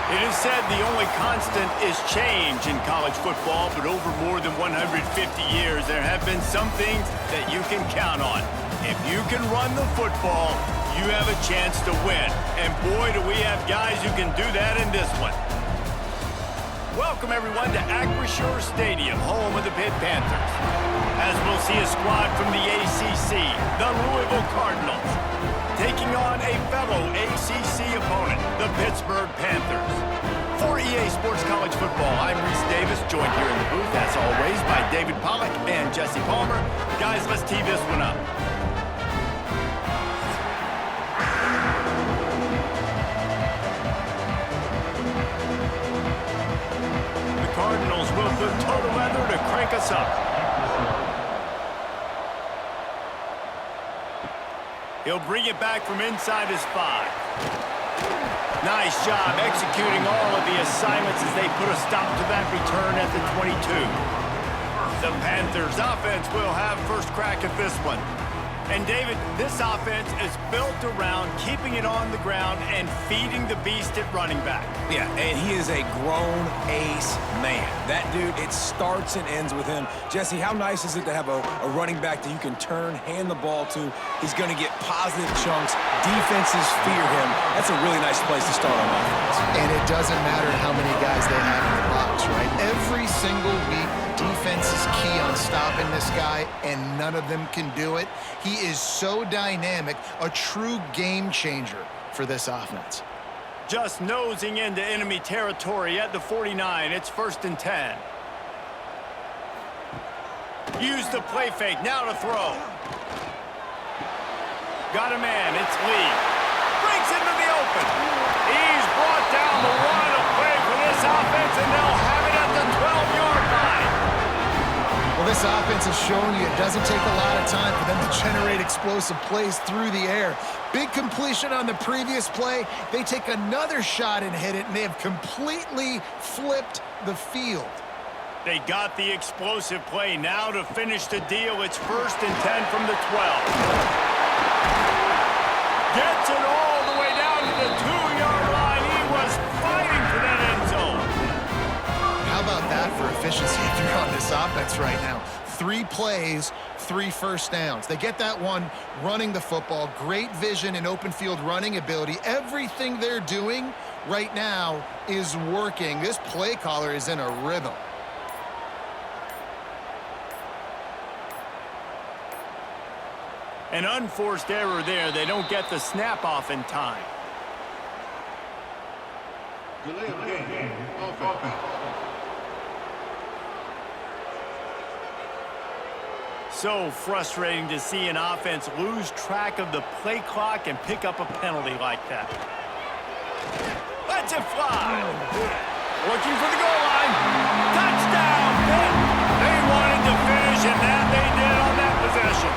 It is said the only constant is change in college football, but over more than 150 years, there have been some things that you can count on. If you can run the football, you have a chance to win. And boy, do we have guys who can do that in this one. Welcome, everyone, to Acrisure Stadium, home of the Pitt Panthers. As we'll see a squad from the ACC, the Louisville Cardinals, taking on a fellow ACC opponent, the Pittsburgh Panthers. For EA Sports College Football, I'm Reese Davis, joined here in the booth, as always, by David Pollack and Jesse Palmer. Guys, let's tee this one up. The Cardinals will put total leather to crank us up. He'll bring it back from inside his 5. Nice job executing all of the assignments as they put a stop to that return at the 22. The Panthers offense will have first crack at this one. And David, this offense is built around keeping it on the ground and feeding the beast at running back. Yeah, and he is a grown ace man. That dude, it starts and ends with him. Jesse, how nice is it to have a running back that you can turn, hand the ball to? He's going to get positive chunks. Defenses fear him. That's a really nice place to start on offense. And it doesn't matter how many guys they have in the box, right? Every single week, defense is key on stopping this guy, and none of them can do it. He is so dynamic, a true game changer for this offense. Just nosing into enemy territory at the 49. It's 1st and 10. Use the play fake. Now to throw. Got a man. It's Lee. Breaks into the open. He's brought down the run of play for this offense, and they'll have it at the 12-yard line. Well, this offense is showing you it doesn't take a lot of time for them to generate explosive plays through the air. Big completion on the previous play. They take another shot and hit it, and they have completely flipped the field. They got the explosive play. Now to finish the deal, it's 1st and 10 from the 12. Gets it all the way down to the 2-yard line. He was fighting for that end zone. How about that for efficiency if you're on this offense right now? 3 plays, 3 first downs. They get that one running the football. Great vision and open field running ability. Everything they're doing right now is working. This play caller is in a rhythm. An unforced error there. They don't get the snap off in time. Delay of game. Offense. So frustrating to see an offense lose track of the play clock and pick up a penalty like that. Let's it fly. Looking for the goal line. Touchdown, Pitt. They wanted to finish, and that they did on that possession.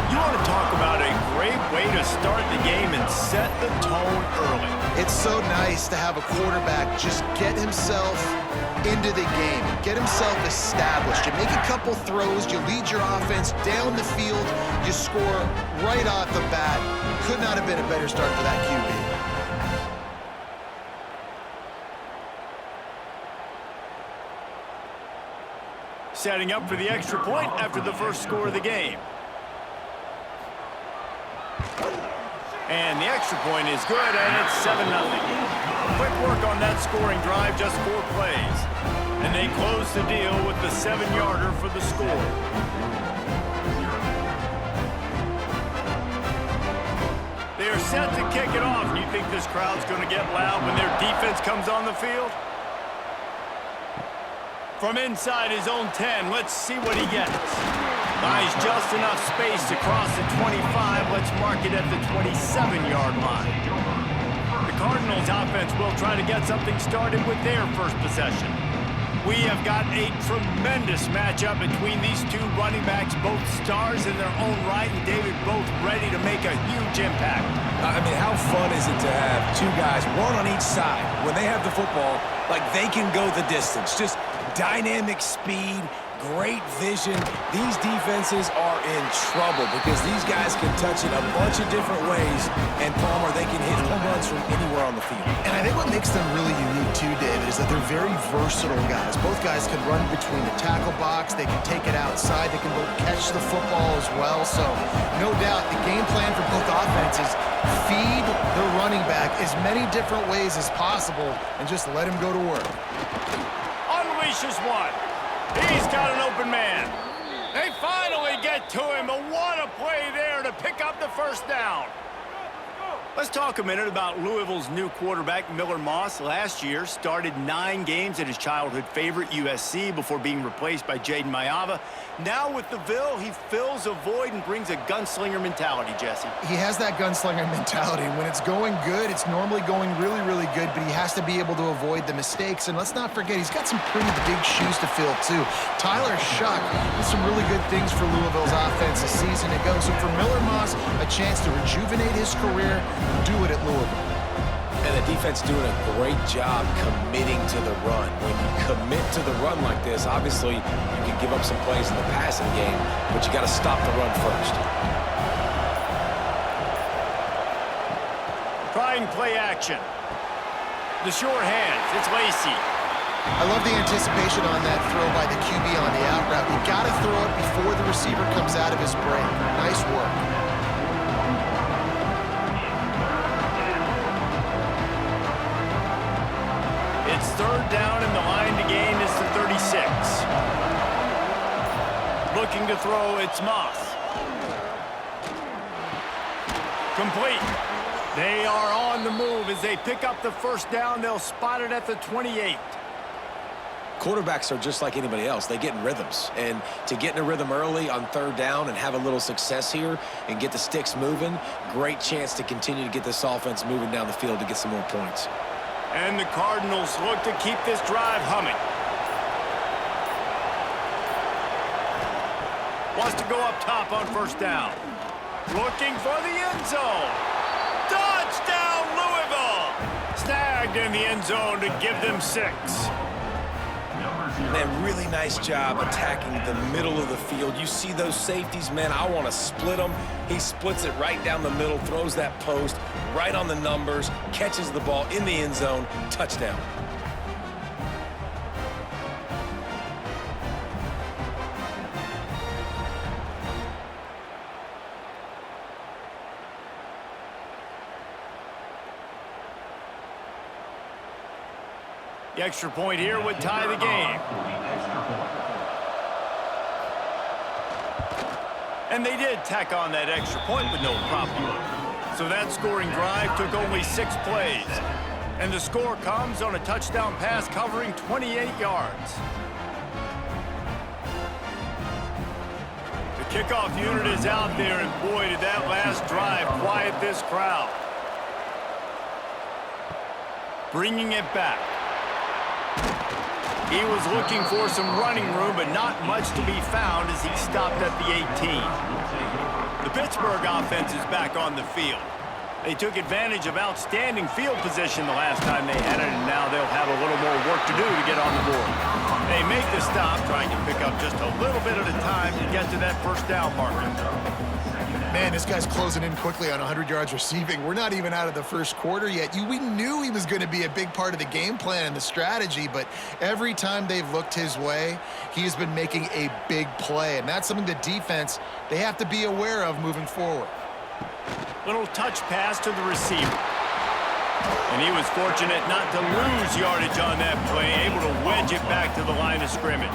You want to talk about a great way to start the game and set the tone early. It's so nice to have a quarterback just get himself into the game, get himself established. You make a couple throws, you lead your offense down the field, you score right off the bat. Could not have been a better start for that QB. Setting up for the extra point after the first score of the game. And the extra point is good, and it's 7-0. Quick work on that scoring drive, just 4 plays. And they close the deal with the 7-yarder for the score. They are set to kick it off. You think this crowd's going to get loud when their defense comes on the field? From inside his own 10, let's see what he gets. Buys just enough space to cross the 25. Let's mark it at the 27-yard line. The Cardinals offense will try to get something started with their first possession. We have got a tremendous matchup between these two running backs, both stars in their own right, and David, both ready to make a huge impact. I mean, how fun is it to have 2 guys, one on each side, when they have the football, like they can go the distance. Just dynamic speed, great vision. These defenses are in trouble because these guys can touch it a bunch of different ways, and Palmer, they can hit home runs from anywhere on the field. And I think what makes them really unique too, David, is that they're very versatile guys. Both guys can run between the tackle box, they can take it outside, they can both catch the football as well. So no doubt the game plan for both offenses, feed the running back as many different ways as possible and just let him go to work. Unleashes one. He's got an open man. They finally get to him, but what a play there to pick up the first down. Let's talk a minute about Louisville's new quarterback, Miller Moss. Last year, started 9 games at his childhood favorite, USC, before being replaced by Jaden Mayava. Now with the Ville, he fills a void and brings a gunslinger mentality, Jesse. He has that gunslinger mentality. When it's going good, it's normally going really, really good, but he has to be able to avoid the mistakes. And let's not forget, he's got some pretty big shoes to fill, too. Tyler Shuck did some really good things for Louisville's offense a season ago. So for Miller Moss, a chance to rejuvenate his career, do it at Louisville. And the defense doing a great job committing to the run. When you commit to the run like this, obviously you can give up some plays in the passing game, but you got to stop the run first. Trying play action. The sure hands, it's Lacey. I love the anticipation on that throw by the QB on the out route. You got to throw it before the receiver comes out of his break. Nice work. It's 3rd down, and the line to gain is the 36. Looking to throw, it's Moss. Complete. They are on the move. As they pick up the first down, they'll spot it at the 28. Quarterbacks are just like anybody else. They get in rhythms. And to get in a rhythm early on 3rd down and have a little success here and get the sticks moving, great chance to continue to get this offense moving down the field to get some more points. And the Cardinals look to keep this drive humming. Wants to go up top on first down. Looking for the end zone. Touchdown, Louisville! Snagged in the end zone to give them 6. Man, really nice job attacking the middle of the field. You see those safeties, man, I want to split them. He splits it right down the middle, throws that post, right on the numbers, catches the ball in the end zone, touchdown. The extra point here would tie the game. And they did tack on that extra point with no problem. So that scoring drive took only 6 plays. And the score comes on a touchdown pass covering 28 yards. The kickoff unit is out there, and boy, did that last drive quiet this crowd. Bringing it back. He was looking for some running room, but not much to be found as he stopped at the 18. The Pittsburgh offense is back on the field. They took advantage of outstanding field position the last time they had it, and now they'll have a little more work to do to get on the board. They make the stop, trying to pick up just a little bit at a time to get to that first down marker. Man, this guy's closing in quickly on 100 yards receiving. We're not even out of the first quarter yet. We knew he was going to be a big part of the game plan and the strategy, but every time they've looked his way, he has been making a big play, and that's something the defense, they have to be aware of moving forward. Little touch pass to the receiver. And he was fortunate not to lose yardage on that play, able to wedge it back to the line of scrimmage.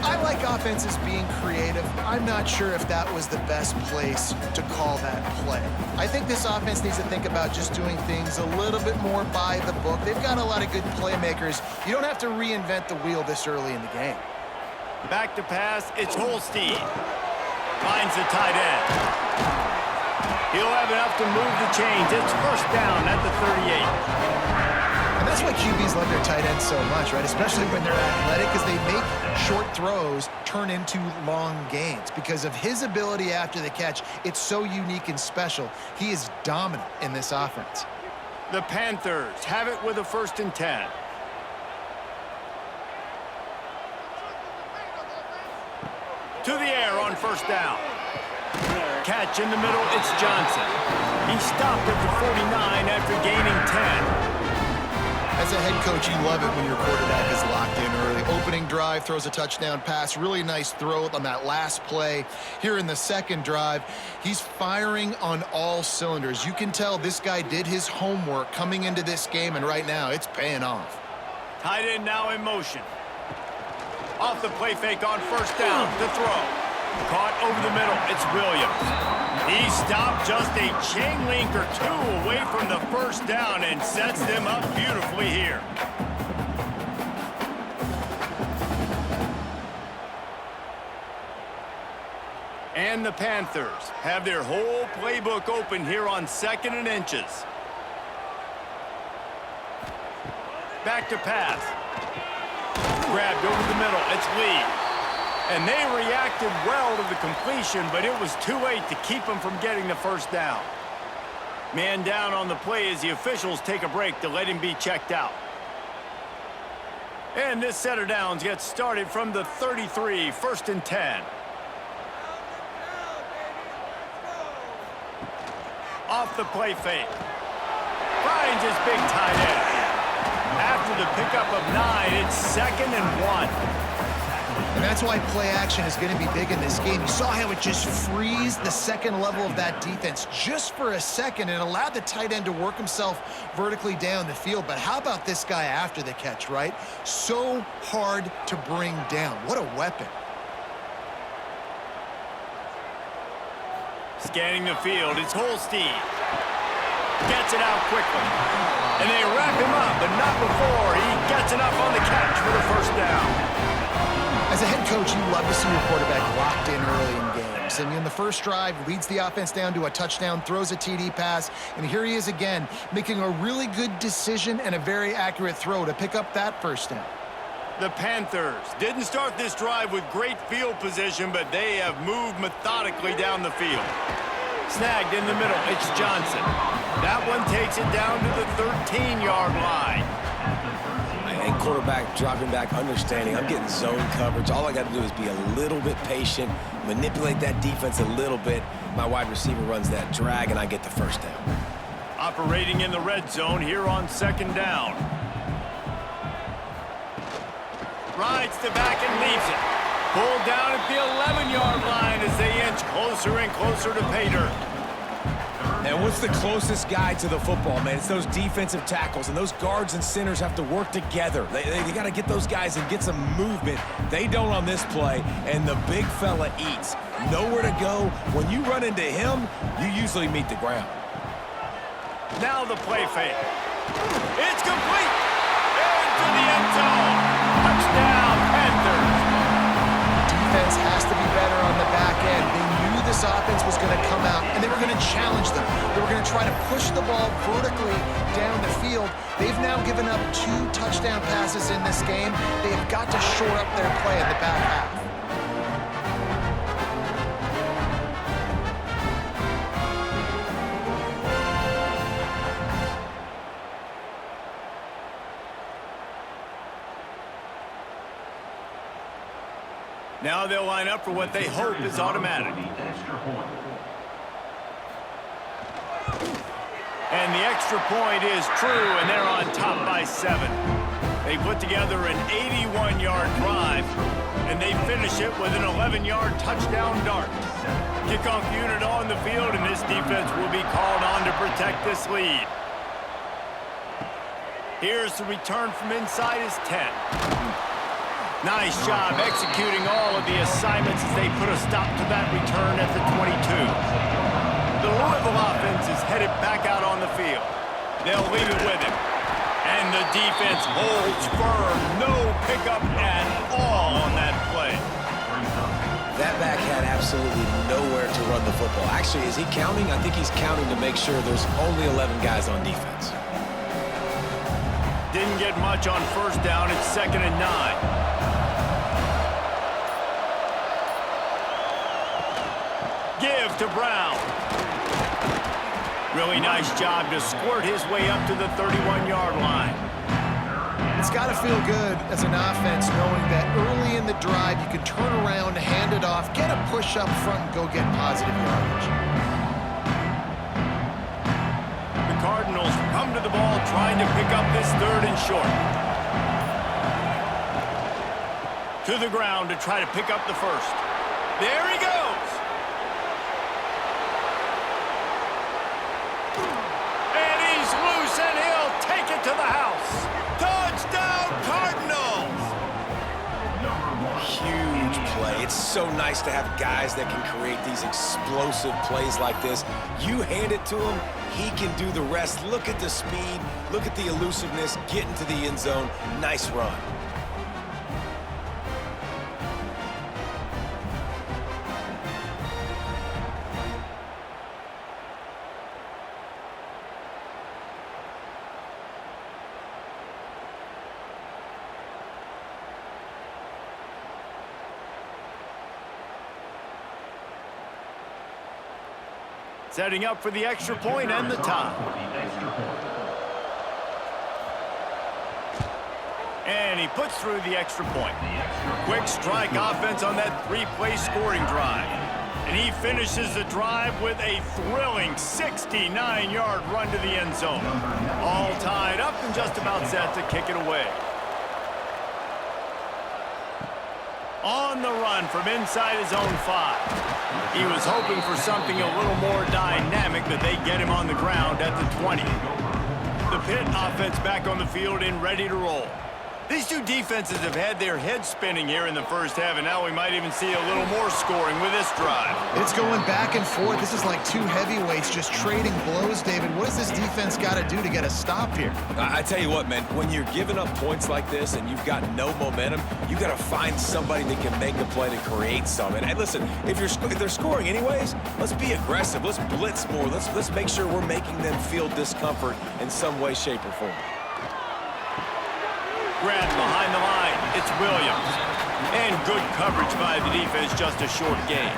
I like offenses being creative. I'm not sure if that was the best place to call that play. I think this offense needs to think about just doing things a little bit more by the book. They've got a lot of good playmakers. You don't have to reinvent the wheel this early in the game. Back to pass, it's Holstein. Finds the tight end. He'll have enough to move the chains. It's first down at the 38. And that's why QBs love their tight ends so much, right? Especially when they're athletic, because they make short throws turn into long gains. Because of his ability after the catch, it's so unique and special. He is dominant in this offense. The Panthers have it with a 1st and 10. to the air on first down. Catch in the middle, it's Johnson. He stopped at the 49 after gaining 10. As a head coach, you love it when your quarterback is locked in early. Opening drive, throws a touchdown pass. Really nice throw on that last play. Here in the second drive, he's firing on all cylinders. You can tell this guy did his homework coming into this game, and right now it's paying off. Tight end now in motion. Off the play fake on first down, the throw. Caught over the middle, it's Williams. He stopped just a chain link or two away from the first down and sets them up beautifully here. And the Panthers have their whole playbook open here on 2nd and inches. Back to pass. Grabbed over the middle, it's Lee. And they reacted well to the completion, but it was too late to keep them from getting the first down. Man down on the play as the officials take a break to let him be checked out. And this set of downs gets started from the 33, 1st and 10. Off the play fake. Finds his big tight end. After the pickup of 9, it's 2nd and 1. And that's why play action is going to be big in this game. You saw how it just freezed the second level of that defense just for a second and allowed the tight end to work himself vertically down the field. But how about this guy after the catch, right? So hard to bring down. What a weapon. Scanning the field, it's Holstein. Gets it out quickly. And they wrap him up, but not before he gets enough on the catch for the first down. As a head coach, you love to see your quarterback locked in early in games. And in the first drive, leads the offense down to a touchdown, throws a TD pass, and here he is again, making a really good decision and a very accurate throw to pick up that first down. The Panthers didn't start this drive with great field position, but they have moved methodically down the field. Snagged in the middle, it's Johnson. That one takes it down to the 13-yard line. And quarterback dropping back, understanding I'm getting zone coverage. All I got to do is be a little bit patient, manipulate that defense a little bit. My wide receiver runs that drag, and I get the first down. Operating in the red zone here on 2nd down. Rides the back and leaves it. Pulled down at the 11-yard line as they inch closer and closer to pay dirt. And what's the closest guy to the football, man? It's those defensive tackles, and those guards and centers have to work together. They got to get those guys and get some movement. They don't on this play, and the big fella eats. Nowhere to go. When you run into him, you usually meet the ground. Now the play fake. It's complete. Into the end zone. Touchdown, Panthers. Defense has to be better on the back end. They knew this offense was going to come out, and they were going to challenge them. They were going to try to push the ball vertically down the field. They've now given up 2 touchdown passes in this game. They've got to shore up their play in the back half. Now they'll line up for what they hope is automatic. And the extra point is true, and they're on top by 7. They put together an 81-yard drive, and they finish it with an 11-yard touchdown dart. Kickoff unit on the field, and this defense will be called on to protect this lead. Here's the return from inside his 10. Nice job executing all of the assignments as they put a stop to that return at the 22. The Louisville offense is headed back out on the field. They'll leave it with him. And the defense holds firm. No pickup at all on that play. That back had absolutely nowhere to run the football. Actually, is he counting? I think he's counting to make sure there's only 11 guys on defense. Didn't get much on first down. It's 2nd and 9. Give to Brown. Really nice job to squirt his way up to the 31-yard line. It's got to feel good as an offense knowing that early in the drive you can turn around, hand it off, get a push up front, and go get positive yardage. The Cardinals come to the ball trying to pick up this 3rd and short. To the ground to try to pick up the 1st. There he goes. And he's loose, and he'll take it to the house. Touchdown, Cardinals! Huge play. It's so nice to have guys that can create these explosive plays like this. You hand it to him, he can do the rest. Look at the speed. Look at the elusiveness. Get into the end zone. Nice run. Setting up for the extra point and the tie. And he puts through the extra point. Quick strike offense on that 3-play scoring drive. And he finishes the drive with a thrilling 69-yard run to the end zone. All tied up and just about set to kick it away. On the run from inside his own 5. He was hoping for something a little more dynamic, but they get him on the ground at the 20. The Pitt offense back on the field and ready to roll. These two defenses have had their heads spinning here in the first half, and now we might even see a little more scoring with this drive. It's going back and forth. This is like two heavyweights just trading blows, David. What does this defense got to do to get a stop here? I tell you what, man, when you're giving up points like this and you've got no momentum, you got to find somebody that can make a play to create some. And listen, if they're scoring anyways, let's be aggressive. Let's blitz more. Let's make sure we're making them feel discomfort in some way, shape, or form. Grab behind the line. It's Williams. And good coverage by the defense, just a short gain.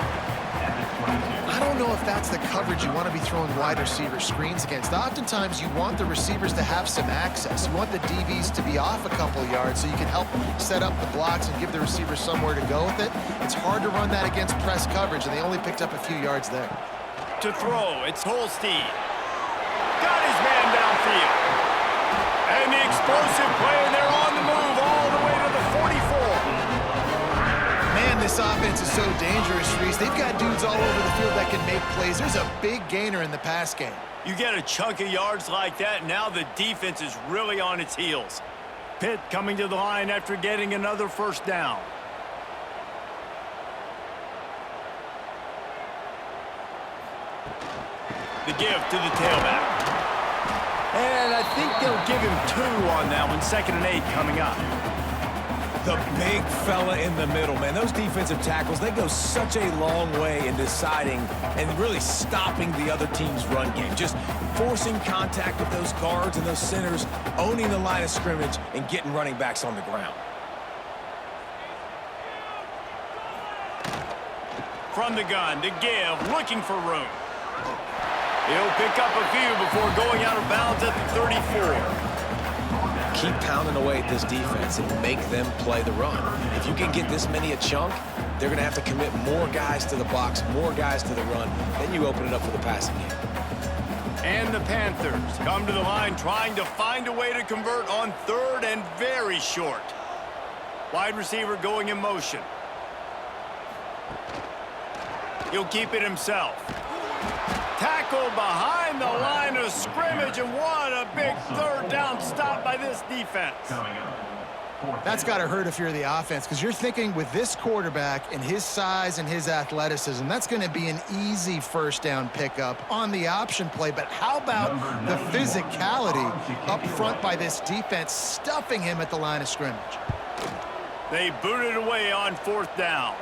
I don't know if that's the coverage you want to be throwing wide receiver screens against. Oftentimes, you want the receivers to have some access. You want the DBs to be off a couple yards so you can help set up the blocks and give the receivers somewhere to go with it. It's hard to run that against press coverage, and they only picked up a few yards there. To throw, it's Holstein. Got his man downfield. And the explosive play, and they're on the move all the way to the 44. Man, this offense is so dangerous, Reese. They've got dudes all over the field that can make plays. There's a big gainer in the pass game. You get a chunk of yards like that, now the defense is really on its heels. Pitt coming to the line after getting another 1st down. The give to the tailback. And I think they'll give him 2 on that one. 2nd and 8 coming up. The big fella in the middle, man. Those defensive tackles, they go such a long way in deciding and really stopping the other team's run game. Just forcing contact with those guards and those centers, owning the line of scrimmage, and getting running backs on the ground. From the gun, to give, looking for room. He'll pick up a few before going out of bounds at the 34. Keep pounding away at this defense and make them play the run. If you can get this many a chunk, they're going to have to commit more guys to the box, more guys to the run. Then you open it up for the passing game. And the Panthers come to the line trying to find a way to convert on 3rd and very short. Wide receiver going in motion. He'll keep it himself. Tackle behind the line of scrimmage, and what a big 3rd down stop by this defense. That's got to hurt if you're the offense, because you're thinking with this quarterback and his size and his athleticism, that's going to be an easy 1st down pickup on the option play. But how about the physicality up front by this defense, stuffing him at the line of scrimmage? They booted away on 4th down.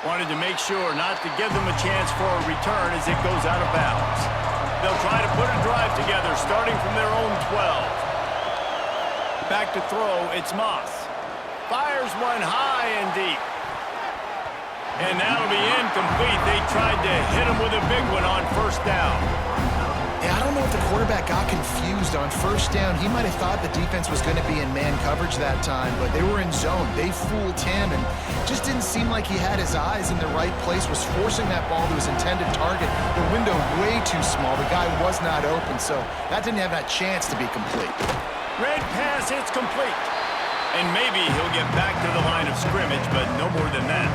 Wanted to make sure not to give them a chance for a return as it goes out of bounds. They'll try to put a drive together starting from their own 12. Back to throw, it's Moss. Fires one high and deep. And that'll be incomplete. They tried to hit him with a big one on 1st down. Yeah, I don't know if the quarterback quarterback got confused on first down. He might have thought the defense was going to be in man coverage that time, but they were in zone. They fooled him and just didn't seem like he had his eyes in the right place, was forcing that ball to his intended target. The window way too small. The guy was not open, so that didn't have that chance to be complete. Red pass, it's complete. And maybe he'll get back to the line of scrimmage, but no more than that.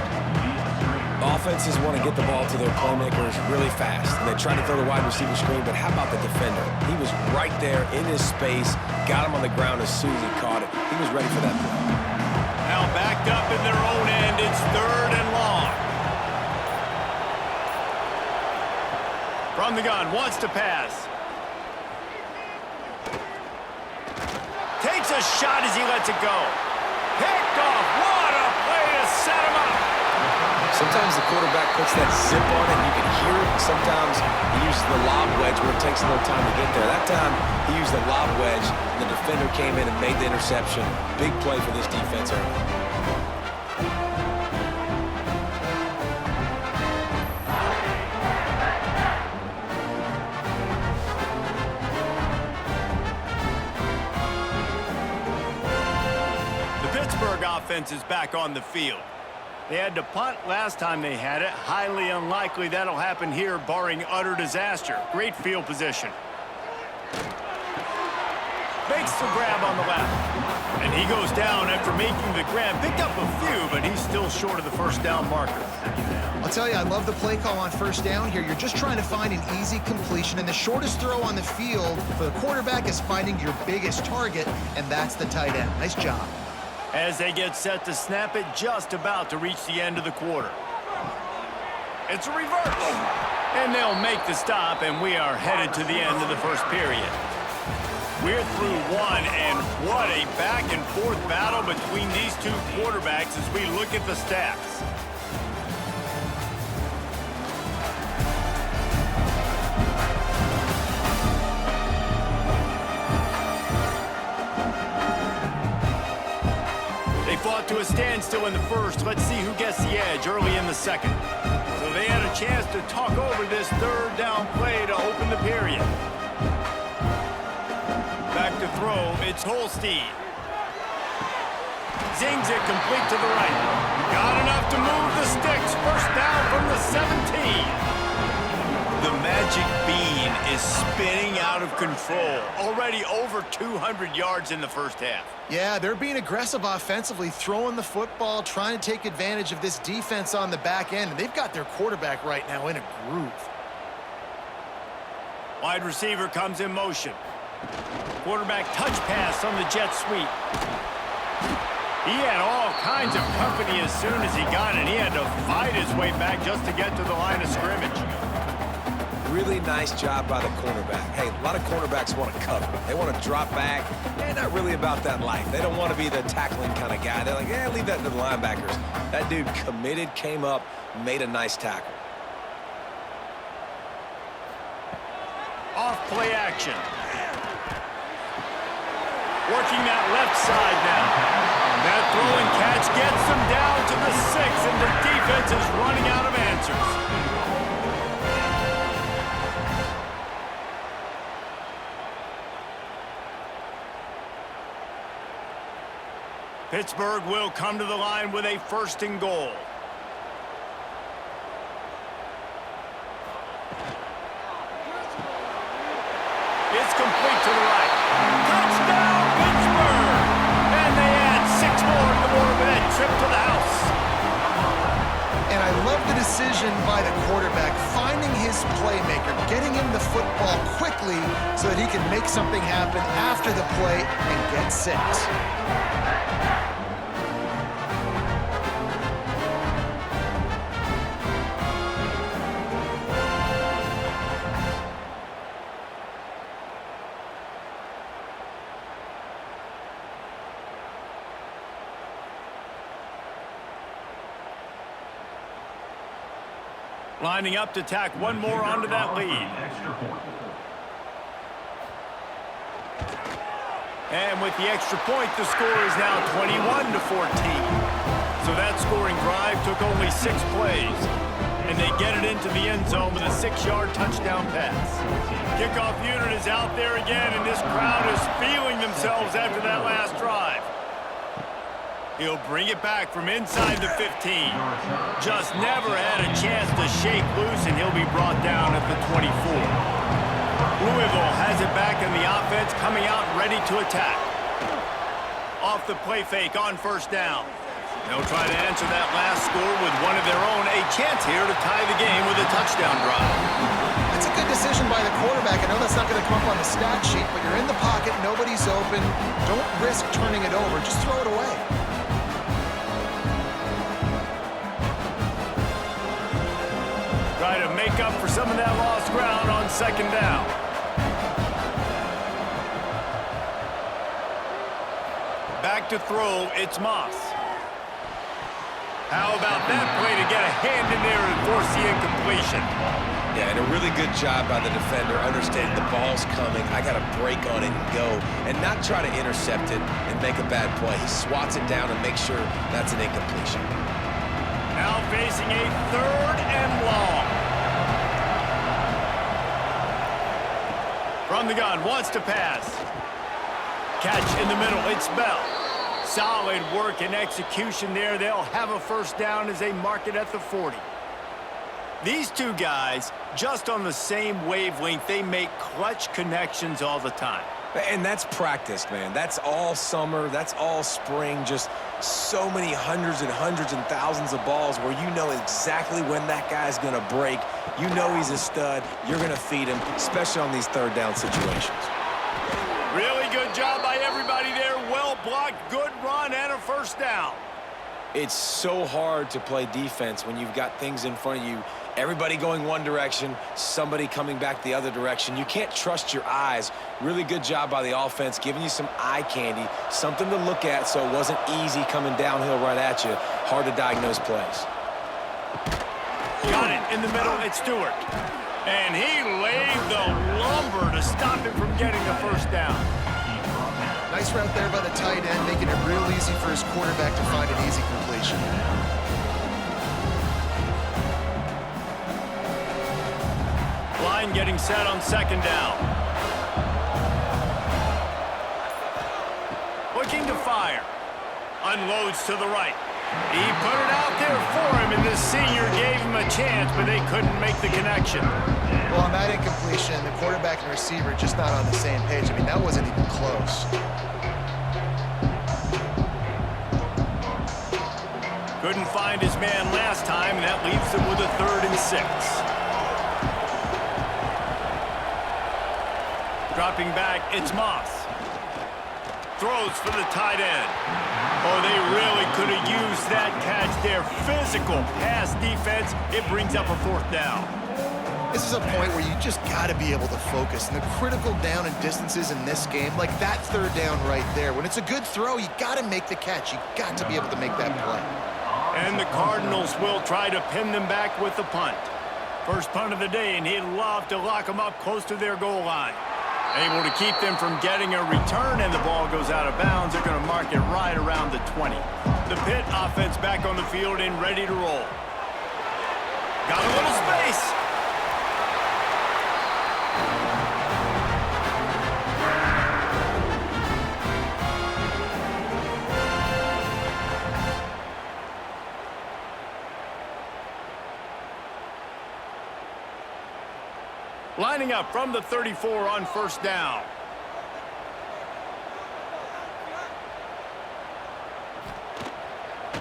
Offenses want to get the ball to their playmakers really fast. And they try to throw the wide receiver screen, but how about the defender? He was right there in his space, got him on the ground as soon as he caught it. He was ready for that play. Now backed up in their own end, it's 3rd and long. From the gun, wants to pass. Takes a shot as he lets it go. Picked off. What a play to set him up. Sometimes the quarterback puts that zip on it, and you can hear it. Sometimes he uses the lob wedge where it takes a little time to get there. That time, he used the lob wedge, and the defender came in and made the interception. Big play for this defense early. The Pittsburgh offense is back on the field. They had to punt last time they had it. Highly unlikely that'll happen here, barring utter disaster. Great field position. Makes the grab on the left. And he goes down after making the grab. Picked up a few, but he's still short of the first down marker. I'll tell you, I love the play call on first down here. You're just trying to find an easy completion, and the shortest throw on the field for the quarterback is finding your biggest target, and that's the tight end. Nice job. As they get set to snap it, just about to reach the end of the quarter. It's a reverse. And they'll make the stop, and we are headed to the end of the first period. We're through one, and what a back-and-forth battle between these two quarterbacks as we look at the stats. Fought to a standstill in the first. Let's see who gets the edge early in the second. So they had a chance to talk over this 3rd down play to open the period. Back to throw, it's Holstein. Zings it complete to the right. Got enough to move the sticks. First down from the 17. The magic bean is spinning out of control. Already over 200 yards in the first half. Yeah, they're being aggressive offensively, throwing the football, trying to take advantage of this defense on the back end. They've got their quarterback right now in a groove. Wide receiver comes in motion. Quarterback touch pass on the jet sweep. He had all kinds of company as soon as he got it. He had to fight his way back just to get to the line of scrimmage. Really nice job by the cornerback. Hey, a lot of cornerbacks want to cover. They want to drop back. They're not really about that life. They don't want to be the tackling kind of guy. They're like, yeah, leave that to the linebackers. That dude committed, came up, made a nice tackle. Off play action. Working that left side now. That throw and catch gets them down to the 6, and the defense is running out of answers. Pittsburgh will come to the line with a 1st and goal. It's complete to the right. Touchdown, Pittsburgh! And they add 6 more to the board with that trip to the house. And I love the decision by the quarterback, finding his playmaker, getting him the football quickly so that he can make something happen after the play and get 6. Lining up to tack one more onto that lead. And with the extra point, the score is now 21-14. So that scoring drive took only 6 plays. and they get it into the end zone with a 6-yard touchdown pass. Kickoff unit is out there again, and this crowd is feeling themselves after that last drive. He'll bring it back from inside the 15. Just never had a chance to shake loose, and he'll be brought down at the 24. Louisville has it back in the offense, coming out ready to attack. Off the play fake on first down. They'll try to answer that last score with one of their own. A chance here to tie the game with a touchdown drive. That's a good decision by the quarterback. I know that's not going to come up on the stat sheet, but you're in the pocket, nobody's open. Don't risk turning it over. Just throw it away. Try to make up for some of that lost ground on second down. Back to throw, it's Moss. How about that play to get a hand in there and force the incompletion? Yeah, and a really good job by the defender, understanding the ball's coming. I got to break on it and go, and not try to intercept it and make a bad play. He swats it down and makes sure that's an incompletion. Now facing a 3rd and long. From the gun, wants to pass. Catch in the middle, it's Bell. Solid work and execution there. They'll have a first down as they mark it at the 40. These two guys, just on the same wavelength, they make clutch connections all the time. And that's practice, man. That's all summer. That's all spring. Just so many hundreds and thousands of balls where you know exactly when that guy's going to break. You know he's a stud. You're going to feed him, especially on these 3rd down situations. Really good job by everybody there. Well blocked, good run, and a first down. It's so hard to play defense when you've got things in front of you. Everybody going one direction, somebody coming back the other direction. You can't trust your eyes. Really good job by the offense, giving you some eye candy, something to look at so it wasn't easy coming downhill right at you. Hard to diagnose plays. Got it in the middle, it's Stewart. And he laid the lumber to stop him from getting the first down. Nice route there by the tight end, making it real easy for his quarterback to find an easy completion. Line getting set on second down. Looking to fire. Unloads to the right. He put it out there for him, and this senior gave him a chance, but they couldn't make the connection. Well, on that incompletion, the quarterback and receiver just not on the same page. I mean, that wasn't even close. Couldn't find his man last time, and that leaves him with a 3rd and 6. Dropping back, it's Moss. Throws for the tight end. Oh, they really could have used that catch there. Physical pass defense. It brings up a 4th down. This is a point where you just got to be able to focus. And the critical down and distances in this game, like that 3rd down right there. When it's a good throw, you got to make the catch. You got to be able to make that play. And the Cardinals will try to pin them back with the punt. First punt of the day, and he'd love to lock them up close to their goal line. Able to keep them from getting a return, and the ball goes out of bounds. They're going to mark it right around the 20. The Pitt offense back on the field and ready to roll. Got a little space. Lining up from the 34 on first down.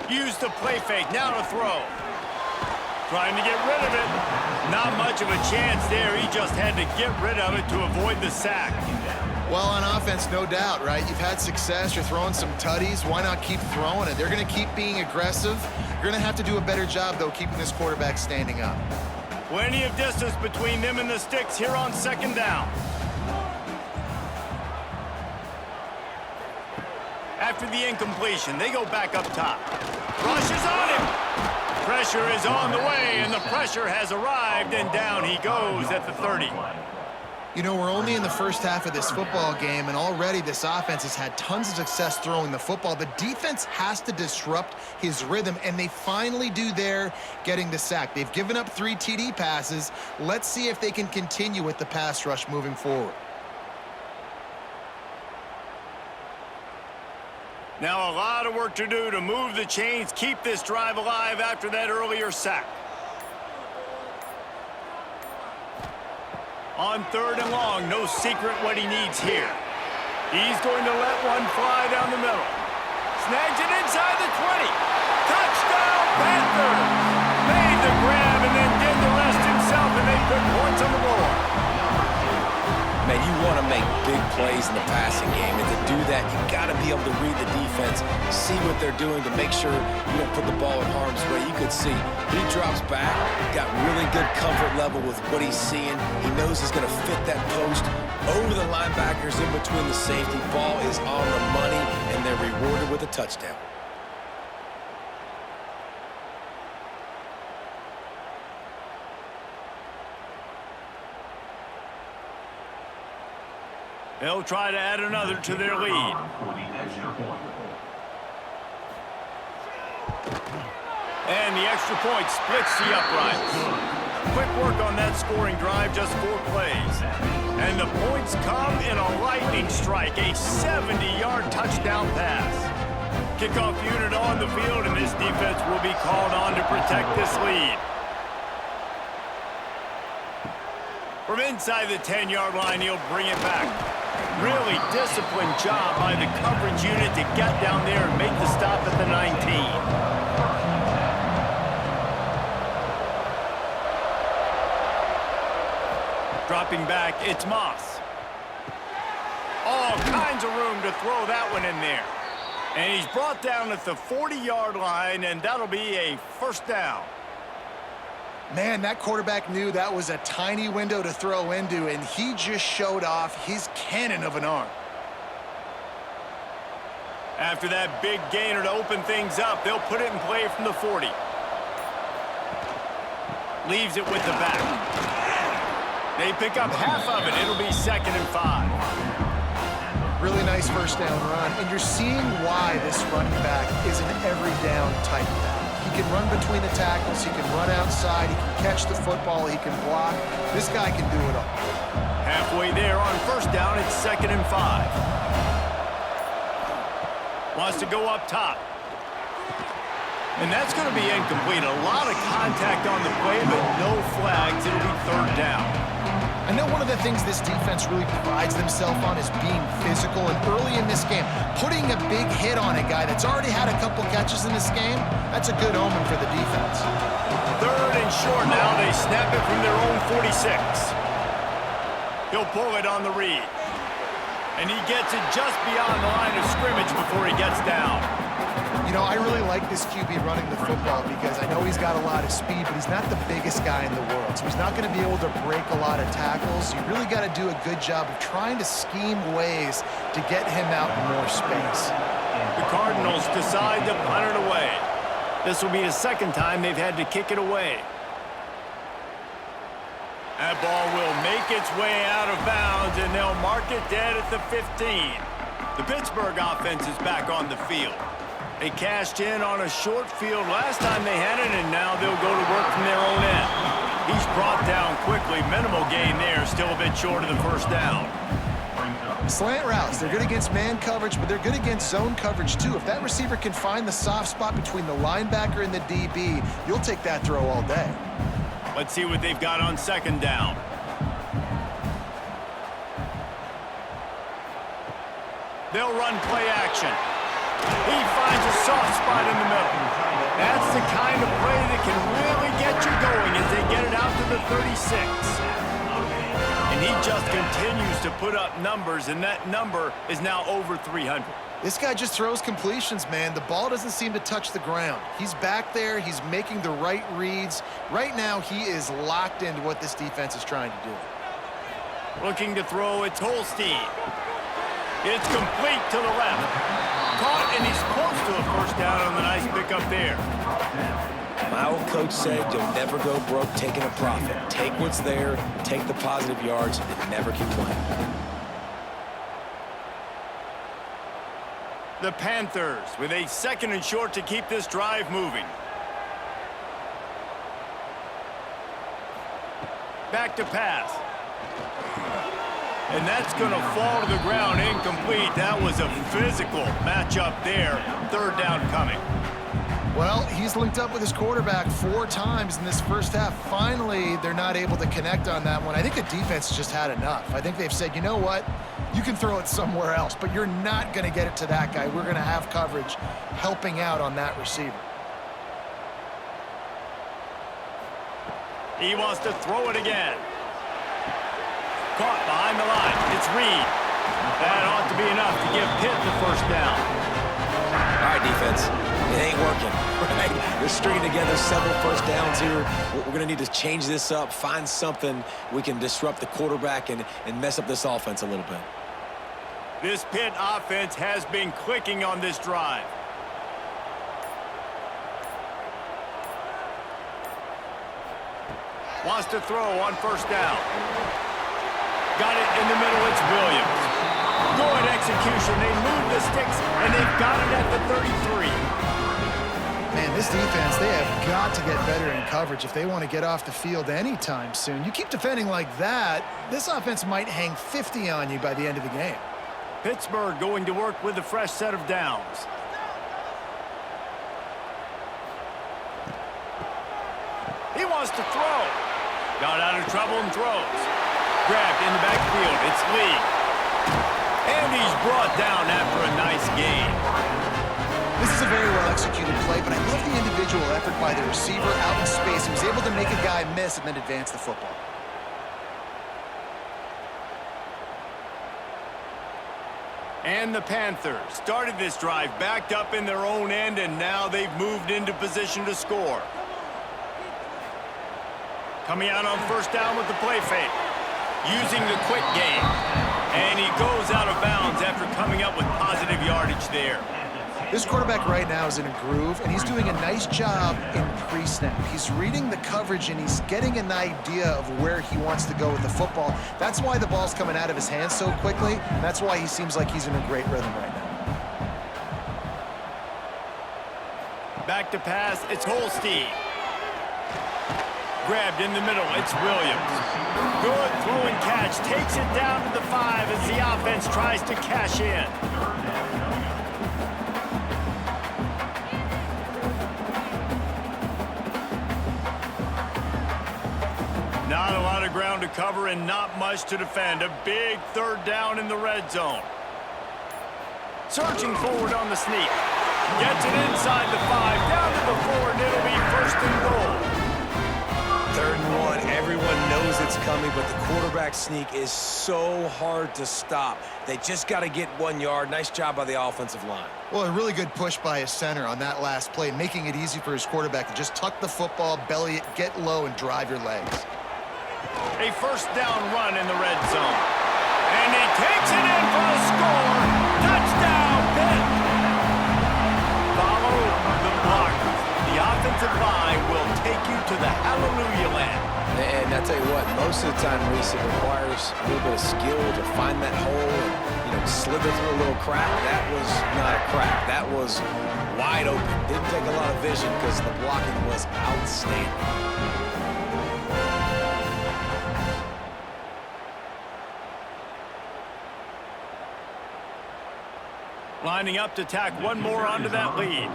Use the play fake, now to throw. Trying to get rid of it. Not much of a chance there. He just had to get rid of it to avoid the sack. Well, on offense, no doubt, right? You've had success. You're throwing some tutties. Why not keep throwing it? They're going to keep being aggressive. You're going to have to do a better job, though, keeping this quarterback standing up. Plenty of distance between them and the sticks here on second down. After the incompletion, they go back up top. Rush is on him. Pressure is on the way, and the pressure has arrived, and down he goes at the 30. You know, we're only in the first half of this football game, and already this offense has had tons of success throwing the football. The defense has to disrupt his rhythm, and they finally do there, getting the sack. They've given up 3 TD passes. Let's see if they can continue with the pass rush moving forward. Now a lot of work to do to move the chains, keep this drive alive after that earlier sack. On 3rd and long, no secret what he needs here. He's going to let one fly down the middle. Snags it inside the 20. Touchdown, Panthers! Made the grab and then did the rest himself, and they put points on the board. Man, you want to make big plays in the passing game, and to do that, you got to be able to read the defense, see what they're doing to make sure you don't put the ball in harm's way. You could see he drops back, got really good comfort level with what he's seeing. He knows he's going to fit that post over the linebackers in between the safety. Ball is on the money, and they're rewarded with a touchdown. They'll try to add another to their lead. And the extra point splits the uprights. Quick work on that scoring drive, just 4 plays. And the points come in a lightning strike, a 70-yard touchdown pass. Kickoff unit on the field, and this defense will be called on to protect this lead. From inside the 10-yard line, he'll bring it back. Really disciplined job by the coverage unit to get down there and make the stop at the 19. Dropping back, it's Moss. All kinds of room to throw that one in there. And he's brought down at the 40-yard line, and that'll be a first down. Man, that quarterback knew that was a tiny window to throw into, and he just showed off his cannon of an arm. After that big gainer to open things up, they'll put it in play from the 40. Leaves it with the back. They pick up half of it. It'll be 2nd and 5. Really nice first down run, and you're seeing why this running back is an every down type back. He can run between the tackles, he can run outside, he can catch the football, he can block. This guy can do it all. Halfway there on first down, it's 2nd and 5. Wants to go up top. And that's going to be incomplete. A lot of contact on the play, but no flags. It'll be 3rd down. I know one of the things this defense really prides themselves on is being physical, and early in this game, putting a big hit on a guy that's already had a couple catches in this game, that's a good omen for the defense. 3rd and short now. They snap it from their own 46. He'll pull it on the read. And he gets it just beyond the line of scrimmage before he gets down. You know, I really like this QB running the football because I know he's got a lot of speed, but he's not the biggest guy in the world. So he's not going to be able to break a lot of tackles. You really got to do a good job of trying to scheme ways to get him out in more space. The Cardinals decide to punt it away. This will be the 2nd time they've had to kick it away. That ball will make its way out of bounds, and they'll mark it dead at the 15. The Pittsburgh offense is back on the field. They cashed in on a short field last time they had it, and now they'll go to work from their own end. He's brought down quickly. Minimal gain there, still a bit short of the first down. Slant routes, they're good against man coverage, but they're good against zone coverage too. If that receiver can find the soft spot between the linebacker and the DB, you'll take that throw all day. Let's see what they've got on 2nd down. They'll run play action. He finds a soft spot in the middle. That's the kind of play that can really get you going as they get it out to the 36. And he just continues to put up numbers, and that number is now over 300. This guy just throws completions, man. The ball doesn't seem to touch the ground. He's back there. He's making the right reads. Right now, he is locked into what this defense is trying to do. Looking to throw, it's Holstein. It's complete to the left. Caught, and he's close to a first down on the nice pickup there. My old coach said you'll never go broke taking a profit. Take what's there, take the positive yards, and never complain. The Panthers with a 2nd and short to keep this drive moving. Back to pass. And that's going to fall to the ground incomplete. That was a physical matchup there. 3rd down coming. Well, he's linked up with his quarterback 4 times in this first half. Finally, they're not able to connect on that one. I think the defense just had enough. I think they've said, you know what? You can throw it somewhere else, but you're not going to get it to that guy. We're going to have coverage helping out on that receiver. He wants to throw it again. Caught behind the line. It's Reed. That ought to be enough to give Pitt the 1st down. All right, defense. It ain't working. Right? They're stringing together several 1st downs here. We're going to need to change this up, find something we can disrupt the quarterback and mess up this offense a little bit. This Pitt offense has been clicking on this drive. Wants to throw on 1st down. Got it in the middle. It's Williams. Good execution. They move the sticks, and they've got it at the 33. Man, this defense, they have got to get better in coverage if they want to get off the field anytime soon. You keep defending like that, this offense might hang 50 on you by the end of the game. Pittsburgh going to work with a fresh set of downs. He wants to throw. Got out of trouble and throws. Grabbed in the backfield. It's Lee. And he's brought down after a nice gain. This is a very well-executed play, but I love the individual effort by the receiver out in space. He was able to make a guy miss and then advance the football. And the Panthers started this drive backed up in their own end, and now they've moved into position to score. Coming out on 1st down with the play fake. Using the quick game. And he goes out of bounds after coming up with positive yardage there. This quarterback right now is in a groove, and he's doing a nice job in pre-snap. He's reading the coverage, and he's getting an idea of where he wants to go with the football. That's why the ball's coming out of his hands so quickly, and that's why he seems like he's in a great rhythm right now. Back to pass, it's Holstein. Grabbed in the middle, it's Williams. Good throwing catch, takes it down to the 5 as the offense tries to cash in. Not a lot of ground to cover and not much to defend. A big 3rd down in the red zone. Searching forward on the sneak. Gets it inside the 5, down to the 4, and it'll be 1st and goal. 3rd and 1, everyone knows it's coming, but the quarterback sneak is so hard to stop. They just got to get 1 yard. Nice job by the offensive line. Well, a really good push by his center on that last play, making it easy for his quarterback to just tuck the football, belly it, get low, and drive your legs. A 1st down run in the red zone. And he takes it in for a score. Touchdown, Pitt. Follow the blockers. The offensive line will take you to the hallelujah land. And I tell you what, most of the time, Reese, it requires a little bit of skill to find that hole and, slither through a little crack. That was not a crack. That was wide open. Didn't take a lot of vision because the blocking was outstanding. Lining up to tack 1 more onto that lead.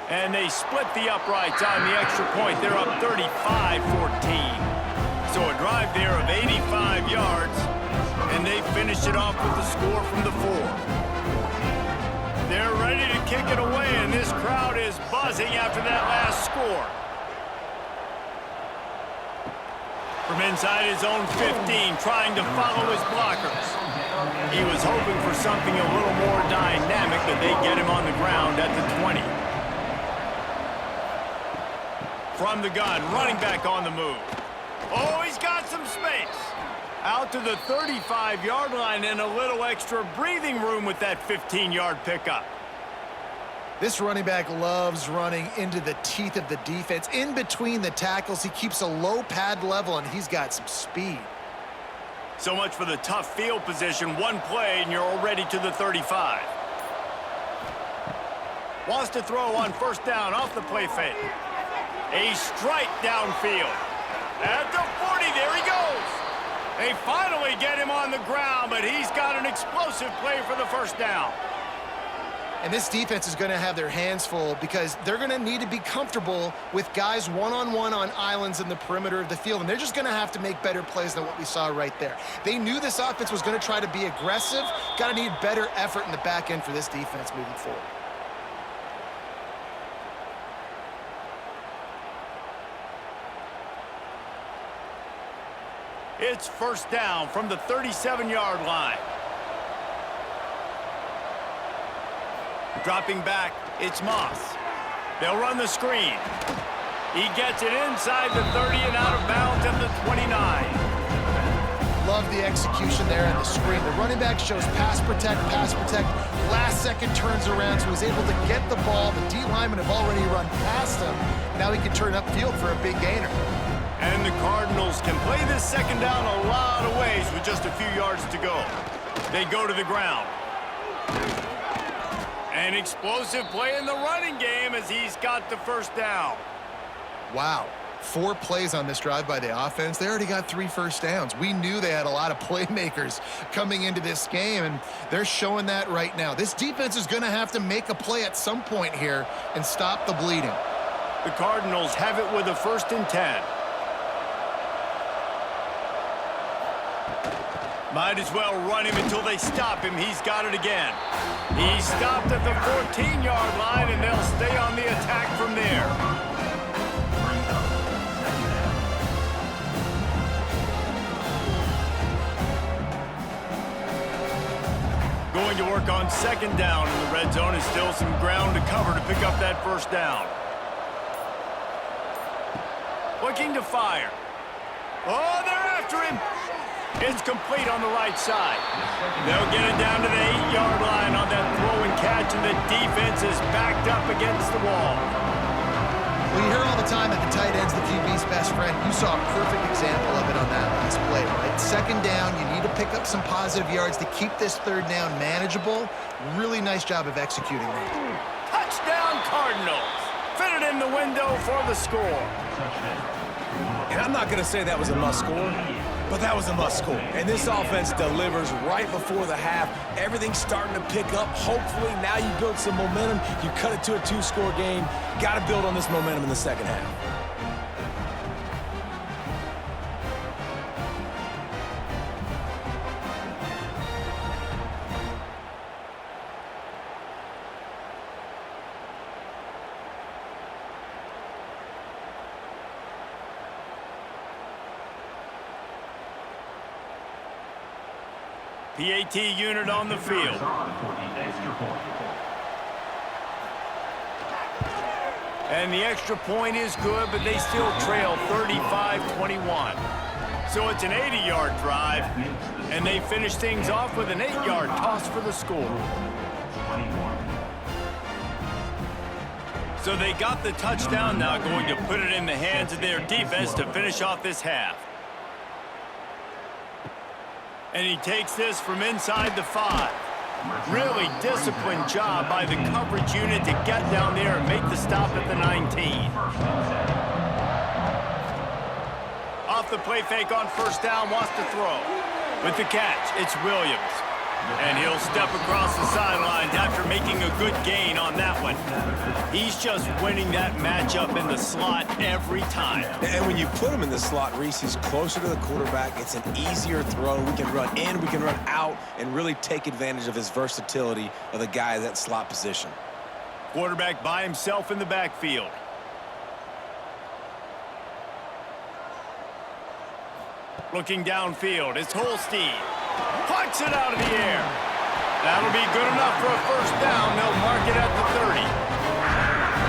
And they split the uprights on the extra point. They're up 35-14. So a drive there of 85 yards, and they finish it off with the score from the 4. They're ready to kick it away, and this crowd is buzzing after that last score. From inside his own 15, trying to follow his blockers. He was hoping for something a little more dynamic, but they get him on the ground at the 20. From the gun, running back on the move. Oh, he's got some space. Out to the 35-yard line and a little extra breathing room with that 15-yard pickup. This running back loves running into the teeth of the defense. In between the tackles, he keeps a low pad level, and he's got some speed. So much for the tough field position. One play, and you're already to the 35. Wants to throw on first down off the play fake. A strike downfield. At the 40, there he goes. They finally get him on the ground, but he's got an explosive play for the first down. And this defense is going to have their hands full because they're going to need to be comfortable with guys one-on-one on islands in the perimeter of the field, and they're just going to have to make better plays than what we saw right there. They knew this offense was going to try to be aggressive. Got to need better effort in the back end for this defense moving forward. It's first down from the 37-yard line. Dropping back, it's Moss. They'll run the screen. He gets it inside the 30 and out of bounds at the 29. Love the execution there in the screen. The running back shows pass protect, last second turns around, so he's able to get the ball. The D linemen have already run past him. Now he can turn upfield for a big gainer. And the Cardinals can play this second down a lot of ways with just a few yards to go. They go to the ground. An explosive play in the running game as he's got the first down. Wow. 4 plays on this drive by the offense. They already got 3 first downs. We knew they had a lot of playmakers coming into this game, and they're showing that right now. This defense is going to have to make a play at some point here and stop the bleeding. The Cardinals have it with a 1st and 10. Might as well run him until they stop him. He's got it again. He stopped at the 14-yard line, and they'll stay on the attack from there. Going to work on second down in the red zone, and still some ground to cover to pick up that first down. Looking to fire. Oh, they're after him. It's complete on the right side. They'll get it down to the 8-yard line on that throw and catch, and the defense is backed up against the wall. We hear all the time that the tight end's the QB's best friend. You saw a perfect example of it on that last play, right? Second down, you need to pick up some positive yards to keep this third down manageable. Really nice job of executing that. Touchdown Cardinals. Fit it in the window for the score. And I'm not going to say that was a must score, but that was a must score. And this offense delivers right before the half. Everything's starting to pick up. Hopefully now you build some momentum. You cut it to a 2-score game. Got to build on this momentum in the second half. PAT unit on the field. And the extra point is good, but they still trail 35-21. So it's an 80-yard drive, and they finish things off with an 8-yard toss for the score. So they got the touchdown, now going to put it in the hands of their defense to finish off this half. And he takes this from inside the 5. Really disciplined job by the coverage unit to get down there and make the stop at the 19. Off the play fake on first down, wants to throw. With the catch, it's Williams. And he'll step across the sidelines after making a good gain on that one. He's just winning that matchup in the slot every time. And when you put him in the slot, Reese, he's closer to the quarterback. It's an easier throw. We can run in, we can run out, and really take advantage of his versatility of the guy at that slot position. Quarterback by himself in the backfield. Looking downfield, it's Holstein. Plucks it out of the air. That'll be good enough for a first down. They'll mark it at the 30.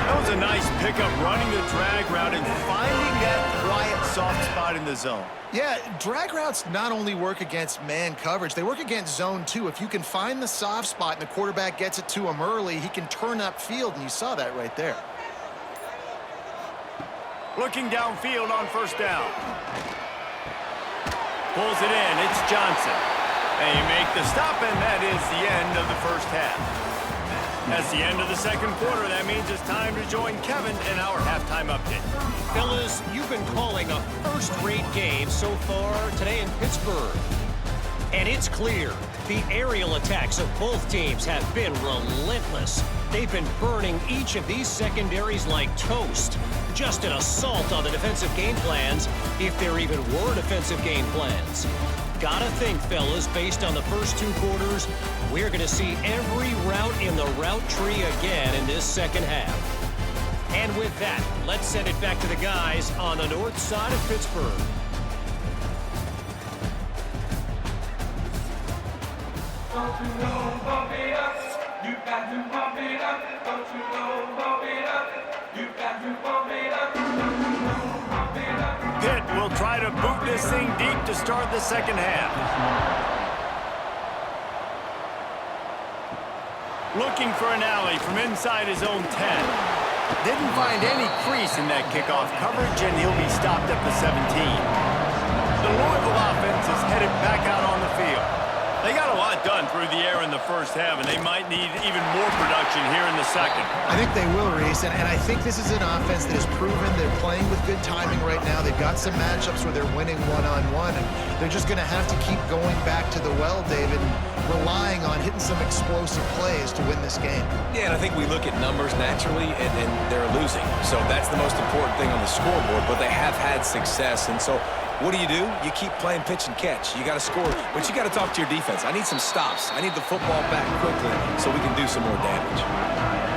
That was a nice pickup running the drag route and finding that quiet, soft spot spot in the zone. Yeah, drag routes not only work against man coverage, they work against zone too. If you can find the soft spot and the quarterback gets it to him early, he can turn upfield, and you saw that right there. Looking downfield on first down. Pulls it in. It's Johnson. They make the stop, and that is the end of the first half. That's the end of the second quarter. That means it's time to join Kevin in our halftime update. Fellas, you've been calling a first-rate game so far today in Pittsburgh. And it's clear the aerial attacks of both teams have been relentless. They've been burning each of these secondaries like toast. Just an assault on the defensive game plans, if there even were defensive game plans. Gotta think, fellas, based on the first two quarters, we're going to see every route in the route tree again in this second half. And with that, let's send it back to the guys on the north side of Pittsburgh. Don't you know, bump it up. You got to bump it up. Don't you know, bump it up. You got to bump it up. Don't you know, bump it up. Pitt will try to boot this thing deep to start the second half. Looking for an alley from inside his own 10. Didn't find any crease in that kickoff coverage, and he'll be stopped at the 17. The Louisville offense is headed back out on the field. They got a lot done through the air in the first half, and they might need even more production here in the second. I think they will, Reese, and I think this is an offense that has proven they're playing with good timing right now. They've got some matchups where they're winning one-on-one, and they're just going to have to keep going back to the well, David, and relying on hitting some explosive plays to win this game. Yeah, and I think we look at numbers naturally, and they're losing. So that's the most important thing on the scoreboard, but they have had success, and so what do? You keep playing pitch and catch. You got to score, but you got to talk to your defense. I need some stops. I need the football back quickly so we can do some more damage.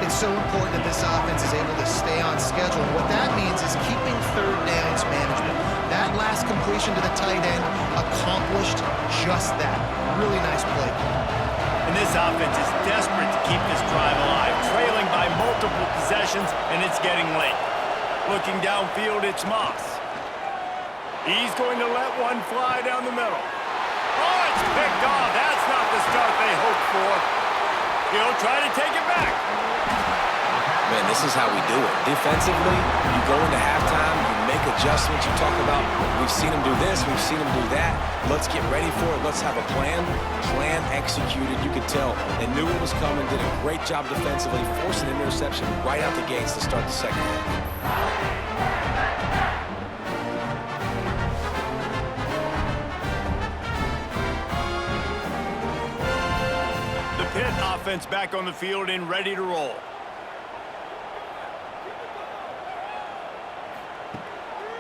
It's so important that this offense is able to stay on schedule. What that means is keeping third downs management. That last completion to the tight end accomplished just that. Really nice play. And this offense is desperate to keep this drive alive, trailing by multiple possessions, and it's getting late. Looking downfield, it's Moss. He's going to let one fly down the middle. Oh, it's picked off. That's not the start they hoped for. He'll try to take it back. Man, this is how we do it. Defensively, you go into halftime, you make adjustments. You talk about, we've seen them do this, we've seen them do that. Let's get ready for it. Let's have a plan. Plan executed. You could tell they knew it was coming, did a great job defensively, forcing an interception right out the gates to start the second half. Pitt offense back on the field and ready to roll.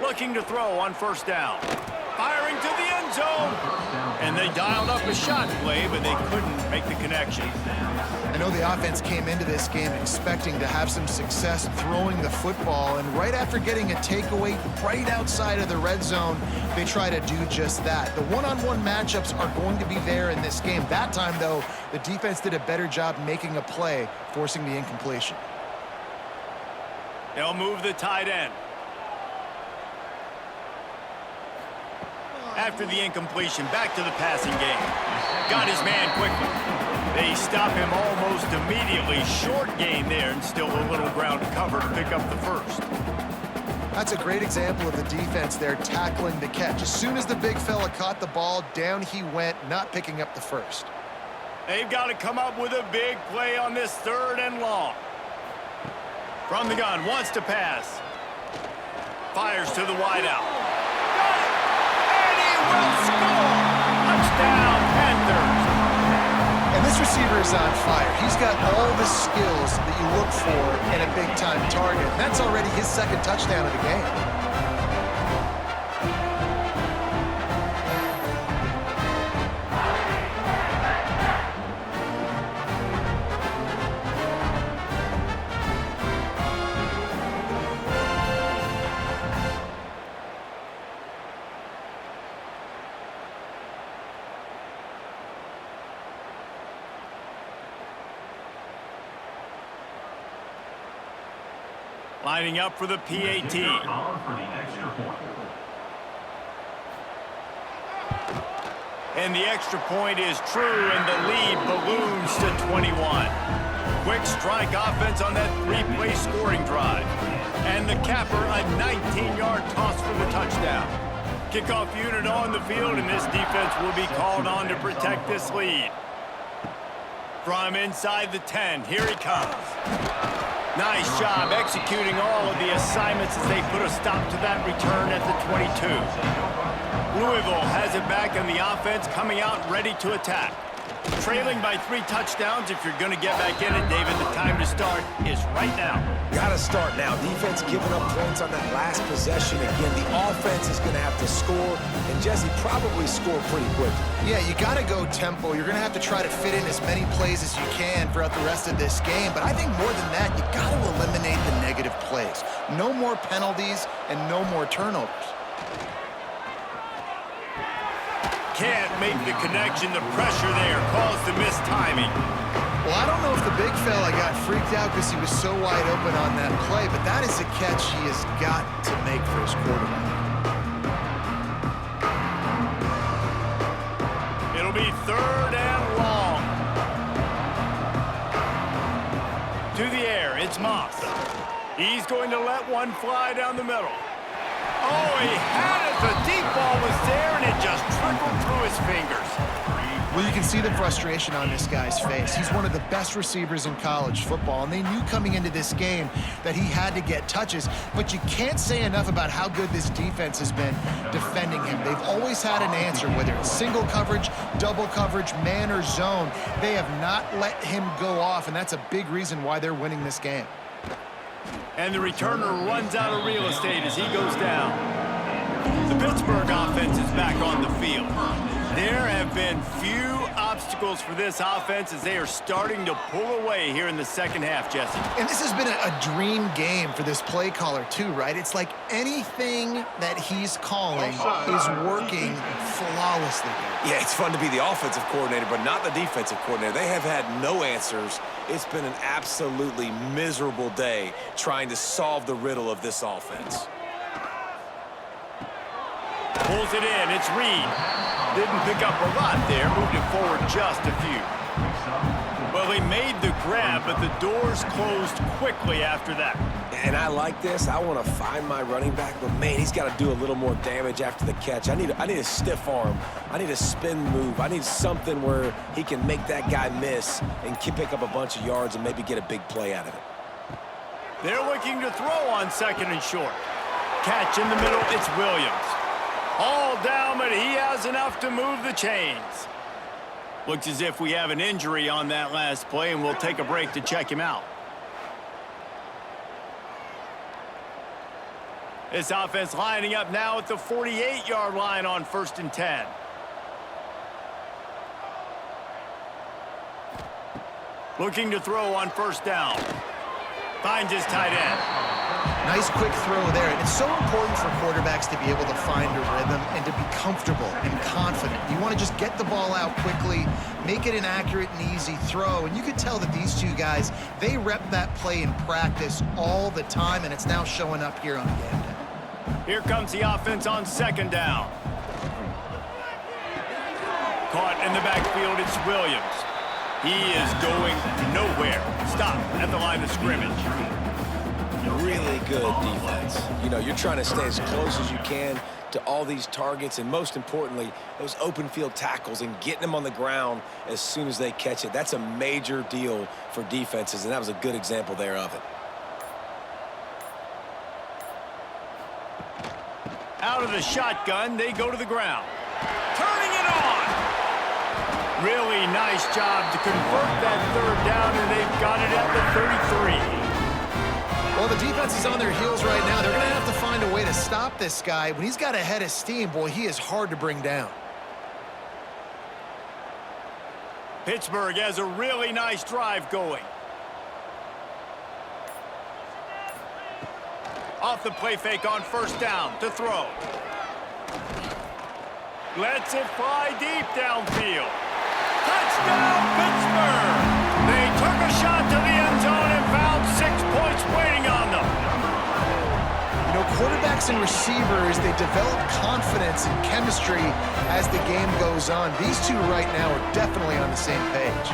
Looking to throw on first down. Firing to the end zone. And they dialed up a shot play, but they couldn't make the connection. I know the offense came into this game expecting to have some success throwing the football, and right after getting a takeaway right outside of the red zone, they try to do just that. The one-on-one matchups are going to be there in this game. That time, though, the defense did a better job making a play, forcing the incompletion. They'll move the tight end. After the incompletion, back to the passing game. Got his man quickly. They stop him almost immediately. Short gain there, and still a little ground to cover to pick up the first. That's a great example of the defense there tackling the catch. As soon as the big fella caught the ball, down he went, not picking up the first. They've got to come up with a big play on this third and long. From the gun, wants to pass. Fires to the wideout. Got it! And he will score! Touchdown, Panthers! And this receiver is on fire. He's got all the skills that you look for in a big-time target. And that's already his second touchdown of the game. Lining up for the PAT. And the extra point is true, and the lead balloons to 21. Quick strike offense on that three-play scoring drive. And the capper, a 19-yard toss for the touchdown. Kickoff unit on the field, and this defense will be called on to protect this lead. From inside the 10, here he comes. Nice job executing all of the assignments as they put a stop to that return at the 22. Louisville has it back on the offense, coming out ready to attack. Trailing by 3 touchdowns. If you're going to get back in it, David, the time to start is right now. Gotta start now. Defense giving up points on that last possession. Again, the offense is going to have to score, and Jesse probably score pretty quick. Yeah, you got to go tempo. You're going to have to try to fit in as many plays as you can throughout the rest of this game. But I think more than that, you got to eliminate the negative plays. No more penalties and no more turnovers. Can't make the connection. The pressure there caused the missed timing. Well, I don't know if the big fella got freaked out because he was so wide open on that play, but that is a catch he has got to make for his quarterback. It'll be 3rd and long. To the air, it's Moss. He's going to let one fly down the middle. Oh, he had it. The deep ball was there, and it just trickled through his fingers. Well, you can see the frustration on this guy's face. He's one of the best receivers in college football, and they knew coming into this game that he had to get touches, but you can't say enough about how good this defense has been defending him. They've always had an answer, whether it's single coverage, double coverage, man or zone. They have not let him go off, and that's a big reason why they're winning this game. And the returner runs out of real estate as he goes down. The Pittsburgh offense is back on the field. There have been few obstacles for this offense as they are starting to pull away here in the second half, Jesse. And this has been a dream game for this play caller too, right? It's like anything that he's calling is working flawlessly. Yeah, it's fun to be the offensive coordinator, but not the defensive coordinator. They have had no answers. It's been an absolutely miserable day trying to solve the riddle of this offense. Pulls it in. It's Reed. Didn't pick up a lot there. Moved it forward just a few. Well, he made the grab, but the doors closed quickly after that. And I like this. I want to find my running back, but, man, he's got to do a little more damage after the catch. I need a stiff arm. I need a spin move. I need something where he can make that guy miss and pick up a bunch of yards and maybe get a big play out of it. They're looking to throw on 2nd and short. Catch in the middle. It's Williams. All down, but he has enough to move the chains. Looks as if we have an injury on that last play, and we'll take a break to check him out. This offense lining up now at the 48-yard line on 1st and 10. Looking to throw on 1st down. Finds his tight end. Nice quick throw there. And it's so important for quarterbacks to be able to find a rhythm and to be comfortable and confident. You want to just get the ball out quickly, make it an accurate and easy throw. And you can tell that these two guys, they rep that play in practice all the time, and it's now showing up here on game day. Here comes the offense on 2nd down. Caught in the backfield, it's Williams. He is going nowhere. Stop at the line of scrimmage. Really good defense. You know, you're trying to stay as close as you can to all these targets, and most importantly, those open field tackles and getting them on the ground as soon as they catch it. That's a major deal for defenses, and that was a good example there of it. Out of the shotgun, they go to the ground. Turning it on. Really nice job to convert that 3rd down, and they've got it at the 33. Well, the defense is on their heels right now. They're going to have to find a way to stop this guy. When he's got a head of steam, boy, he is hard to bring down. Pittsburgh has a really nice drive going. Off the play fake on 1st down to throw. Lets it fly deep downfield. Touchdown, Pittsburgh! They took a shot to the end zone and found 6 points waiting on them. You know, quarterbacks and receivers, they develop confidence and chemistry as the game goes on. These two right now are definitely on the same page.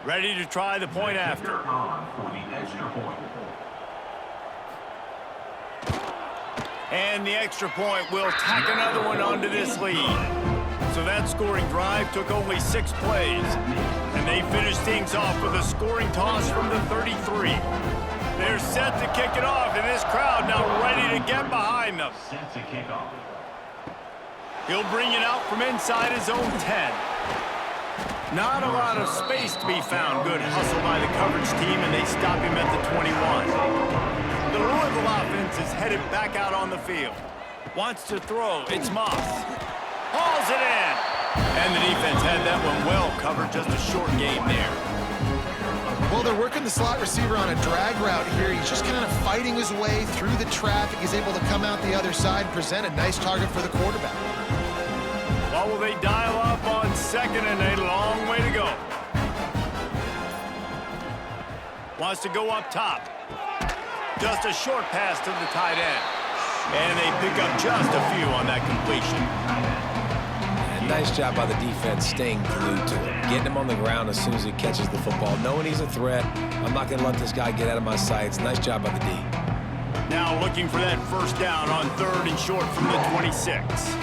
Ready to try the point after. And the extra point will tack another one onto this lead. So that scoring drive took only 6 plays. And they finished things off with a scoring toss from the 33. They're set to kick it off, and this crowd now ready to get behind them. Set to kick off. He'll bring it out from inside his own 10. Not a lot of space to be found. Good hustle by the coverage team, and they stop him at the 21. The Louisville offense is headed back out on the field. Wants to throw. It's Moss. Hauls it in. And the defense had that one well covered. Just a short game there. Well, they're working the slot receiver on a drag route here. He's just kind of fighting his way through the traffic. He's able to come out the other side, present a nice target for the quarterback. Well, will they dial up on second and a long way to go? Wants to go up top. Just a short pass to the tight end. And they pick up just a few on that completion. And nice job by the defense staying glued to him. Getting him on the ground as soon as he catches the football. Knowing he's a threat. I'm not going to let this guy get out of my sights. Nice job by the D. Now looking for that first down on 3rd and short from the 26.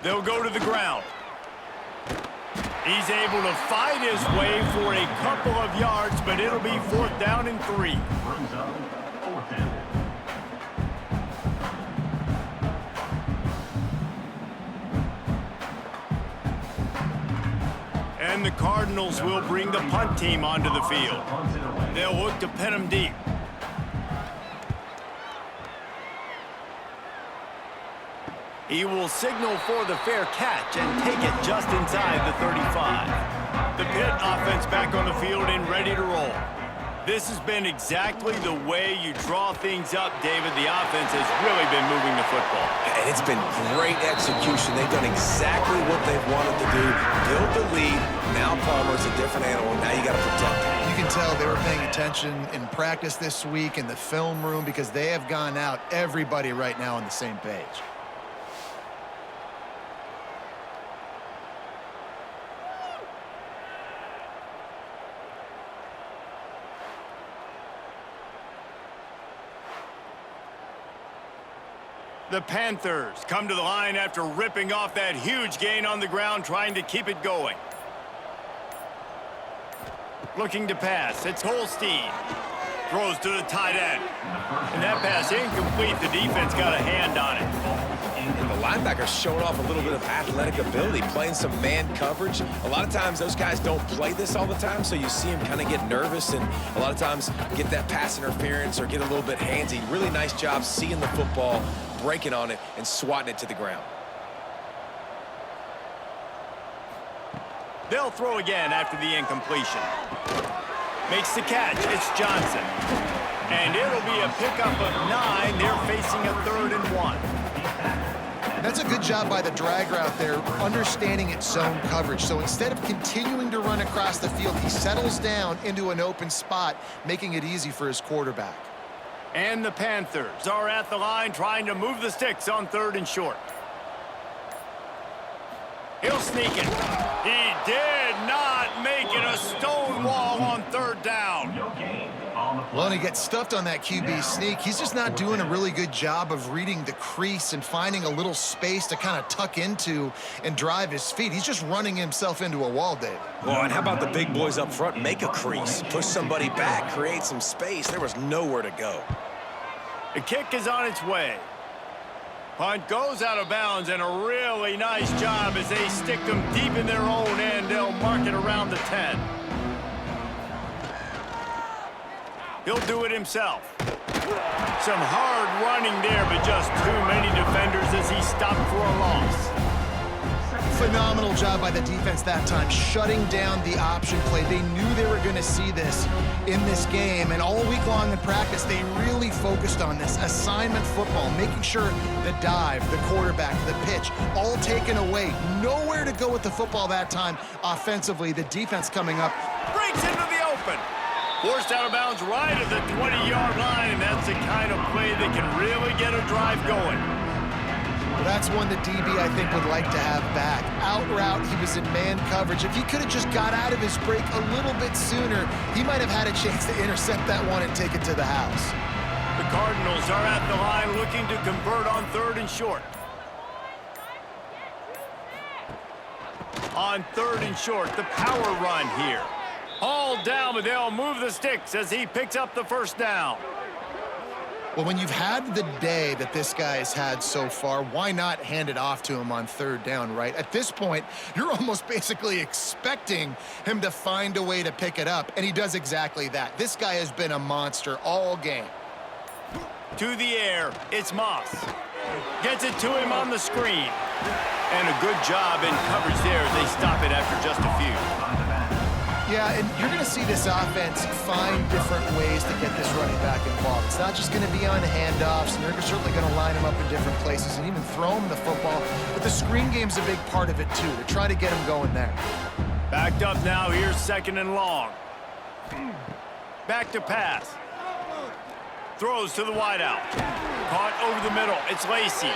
They'll go to the ground. He's able to fight his way for a couple of yards, but it'll be 4th down and 3. Brings up 4th down. And the Cardinals will bring the punt team onto the field. They'll look to pin him deep. He will signal for the fair catch and take it just inside the 35. The Pitt offense back on the field and ready to roll. This has been exactly the way you draw things up, David. The offense has really been moving the football. And it's been great execution. They've done exactly what they've wanted to do. Build the lead. Now Palmer's a different animal. Now you got to protect him. You can tell they were paying attention in practice this week in the film room because they have gone out, everybody right now on the same page. The Panthers come to the line after ripping off that huge gain on the ground, trying to keep it going. Looking to pass. It's Holstein. Throws to the tight end. And that pass incomplete. The defense got a hand on it. And the linebacker's showing off a little bit of athletic ability, playing some man coverage. A lot of times those guys don't play this all the time, so you see him kind of get nervous and a lot of times get that pass interference or get a little bit handsy. Really nice job seeing the football, breaking on it, and swatting it to the ground. They'll throw again after the incompletion. Makes the catch. It's Johnson. And it'll be a pickup of 9. They're facing a 3rd and 1. That's a good job by the drag route there, understanding its zone coverage. So instead of continuing to run across the field, he settles down into an open spot, making it easy for his quarterback. And the Panthers are at the line trying to move the sticks on 3rd and short. He'll sneak it. He did not make it. A stone wall on 3rd down. Well, and he gets stuffed on that QB sneak. He's just not doing a really good job of reading the crease and finding a little space to kind of tuck into and drive his feet. He's just running himself into a wall, Dave. Well, and how about the big boys up front? Make a crease, push somebody back, create some space. There was nowhere to go. The kick is on its way. Punt goes out of bounds, and a really nice job as they stick them deep in their own end. They'll mark it around the 10. He'll do it himself. Some hard running there, but just too many defenders as he stopped for a loss. Phenomenal job by the defense that time, shutting down the option play. They knew they were going to see this in this game, and all week long in practice, they really focused on this assignment football, making sure the dive, the quarterback, the pitch, all taken away. Nowhere to go with the football that time offensively. The defense coming up. Breaks into the open. Forced out of bounds right at the 20-yard line, and that's the kind of play that can really get a drive going. That's one the DB, I think, would like to have back. Out route, he was in man coverage. If he could have just got out of his break a little bit sooner, he might have had a chance to intercept that one and take it to the house. The Cardinals are at the line looking to convert on 3rd and short. On 3rd and short, the power run here. All down, but they'll move the sticks as he picks up the first down. Well, when you've had the day that this guy has had so far, why not hand it off to him on 3rd down, right? At this point, you're almost basically expecting him to find a way to pick it up, and he does exactly that. This guy has been a monster all game. To the air, it's Moss. Gets it to him on the screen. And a good job in coverage there as they stop it after just a few. Yeah, and you're going to see this offense find different ways to get this running back involved. It's not just going to be on handoffs, and they're certainly going to line him up in different places and even throw him the football. But the screen game's a big part of it, too, to try to get him going there. Backed up now, here's 2nd and long. Back to pass. Throws to the wideout. Caught over the middle, it's Lacy.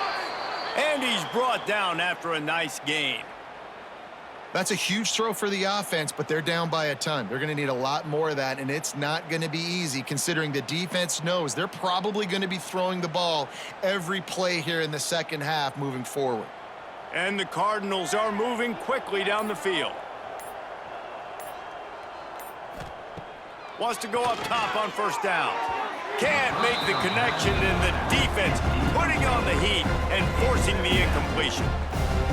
And he's brought down after a nice gain. That's a huge throw for the offense, but they're down by a ton. They're going to need a lot more of that, and it's not going to be easy considering the defense knows they're probably going to be throwing the ball every play here in the second half moving forward. And the Cardinals are moving quickly down the field. Wants to go up top on 1st down. Can't make the connection, and the defense putting on the heat and forcing the incompletion.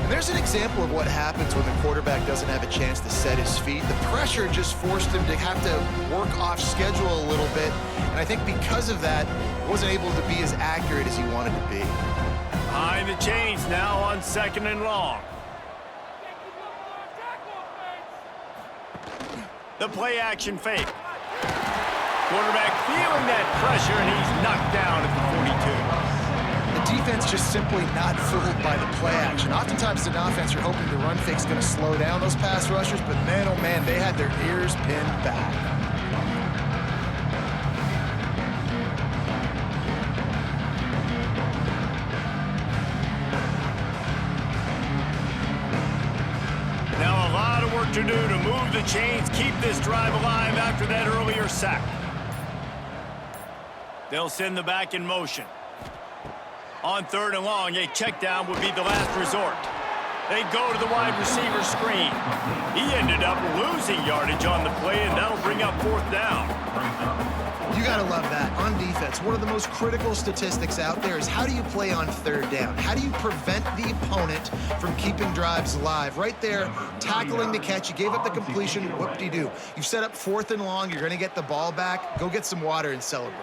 There's an example of what happens when the quarterback doesn't have a chance to set his feet. The pressure just forced him to have to work off schedule a little bit, and I think because of that, wasn't able to be as accurate as he wanted to be. Behind the chains now on 2nd and long. The play action fake. Quarterback feeling that pressure, and he's knocked down at the 42. The defense just simply not fooled by the play action. Oftentimes, an offense, you're hoping the run fake's going to slow down those pass rushers, but man, oh man, they had their ears pinned back. Now a lot of work to do to move the chains, keep this drive alive after that earlier sack. They'll send the back in motion. On 3rd and long, a check down would be the last resort. They go to the wide receiver screen. He ended up losing yardage on the play, and that'll bring up 4th down. You got to love that. On defense, one of the most critical statistics out there is how do you play on 3rd down? How do you prevent the opponent from keeping drives alive? Right there, tackling the catch. You gave up the completion. Whoop-de-doo. You've set up 4th and long. You're going to get the ball back. Go get some water and celebrate.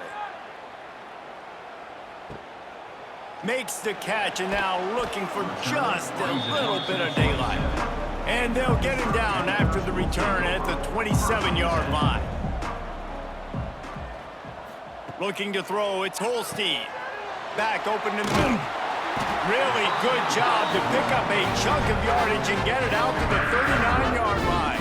Makes the catch, and now looking for just a little bit of daylight. And they'll get him down after the return at the 27-yard line. Looking to throw, it's Holstein. Back open in the middle. Really good job to pick up a chunk of yardage and get it out to the 39-yard line.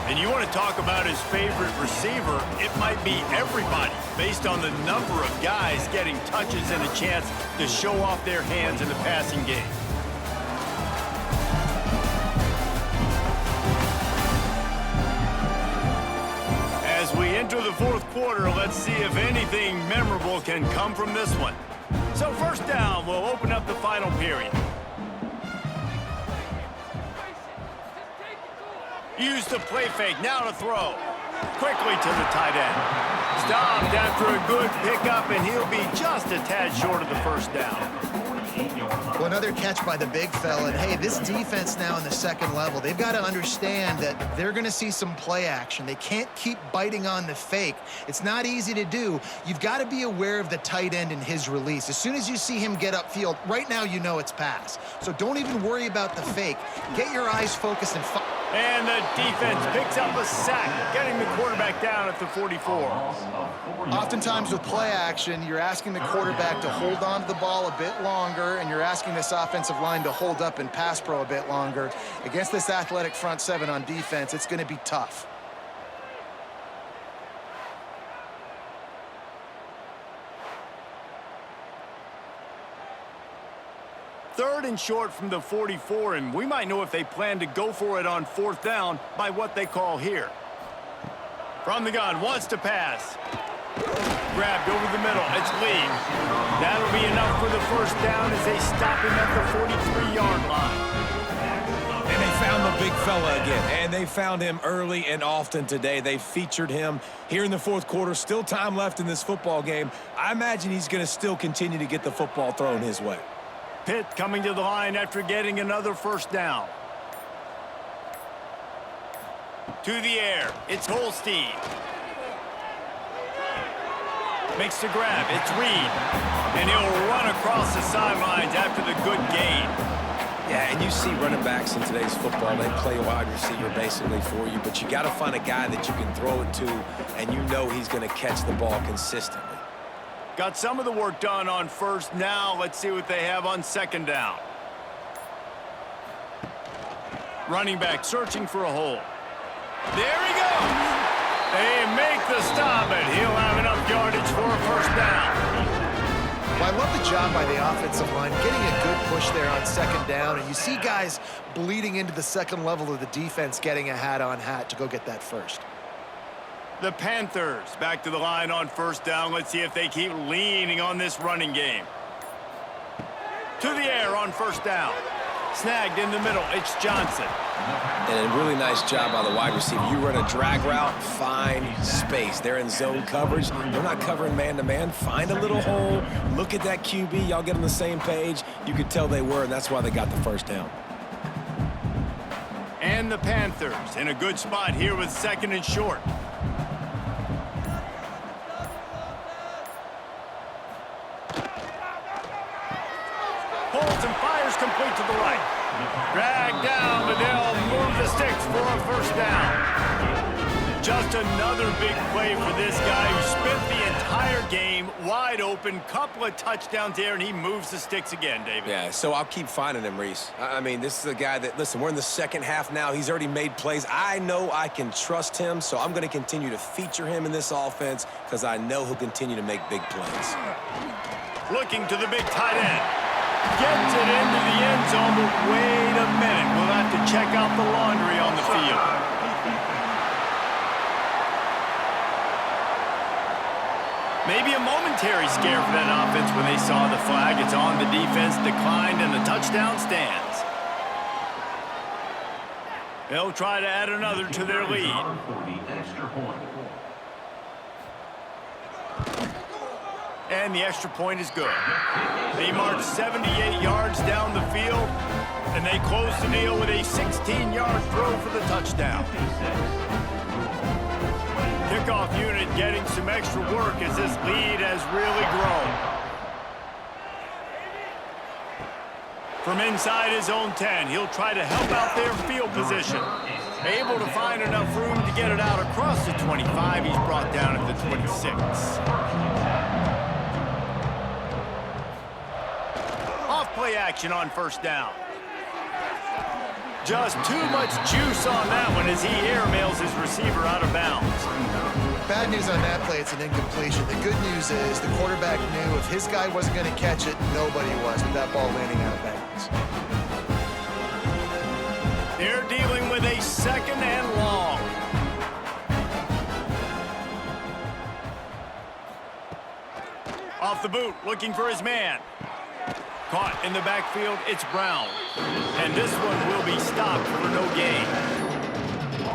And you want to talk about his favorite receiver, it might be everybody, based on the number of guys getting touches and a chance to show off their hands in the passing game. As we enter the 4th quarter, let's see if anything memorable can come from this one. So 1st down will open up the final period. Use the play fake, now to throw. Quickly to the tight end. Stopped after a good pickup, and he'll be just a tad short of the first down. Well, another catch by the big fella. And, hey, this defense now in the second level, they've got to understand that they're going to see some play action. They can't keep biting on the fake. It's not easy to do. You've got to be aware of the tight end and his release. As soon as you see him get upfield, right now you know it's pass. So don't even worry about the fake. Get your eyes focused and And the defense picks up a sack, getting the quarterback down at the 44. Oftentimes with play action, you're asking the quarterback to hold on to the ball a bit longer, and you're asking this offensive line to hold up in pass pro a bit longer. Against this athletic front seven on defense, it's going to be tough. Third and short from the 44, and we might know if they plan to go for it on fourth down by what they call here. From the gun, wants to pass. Grabbed over the middle, it's Lee. That'll be enough for the first down as they stop him at the 43-yard line. And they found the big fella again, and they found him early and often today. They featured him here in the fourth quarter. Still time left in this football game. I imagine he's going to still continue to get the football thrown his way. Pitt coming to the line after getting another first down. To the air, it's Holstein. Makes the grab, it's Reed. And he'll run across the sidelines after the good gain. Yeah, and you see running backs in today's football, they play wide receiver basically for you, but you got to find a guy that you can throw it to, and you know he's going to catch the ball consistently. Got some of the work done on first. Now let's see what they have on second down. Running back searching for a hole. There he goes. They make the stop, and he'll have enough yardage for a first down. Well, I love the job by the offensive line, getting a good push there on second down, and you see guys bleeding into the second level of the defense getting a hat-on-hat to go get that first. The Panthers back to the line on first down. Let's see if they keep leaning on this running game. To the air on first down. Snagged in the middle. It's Johnson. And a really nice job by the wide receiver. You run a drag route, find space. They're in zone coverage. They're not covering man-to-man. Find a little hole. Look at that QB. Y'all get on the same page. You could tell they were, and that's why they got the first down. And the Panthers in a good spot here with second and short. Holds and fires complete to the right. Dragged down, but they'll move the sticks for a first down. Just another big play for this guy who spent the entire game wide open. Couple of touchdowns there, and he moves the sticks again, David. Yeah, so I'll keep finding him, Reese. I mean, this is a guy that, listen, we're in the second half now. He's already made plays. I know I can trust him, so I'm going to continue to feature him in this offense because I know he'll continue to make big plays. Looking to the big tight end. Gets it into the end zone, but wait a minute. We'll have to check out the laundry on the field. Maybe a momentary scare for that offense when they saw the flag. It's on. The defense declined, and the touchdown stands. They'll try to add another to their lead. And the extra point is good. They march 78 yards down the field, and they close the deal with a 16-yard throw for the touchdown. Kickoff unit getting some extra work as this lead has really grown. From inside his own 10, he'll try to help out their field position. Able to find enough room to get it out across the 25. He's brought down at the 26. Off-play action on first down. Just too much juice on that one as he airmails his receiver out of bounds. Bad news on that play, it's an incompletion. The good news is the quarterback knew if his guy wasn't going to catch it, nobody was with that ball landing out of bounds. They're dealing with a second and long. Off the boot, looking for his man. Caught in the backfield, it's Brown. And this one will be stopped for no gain.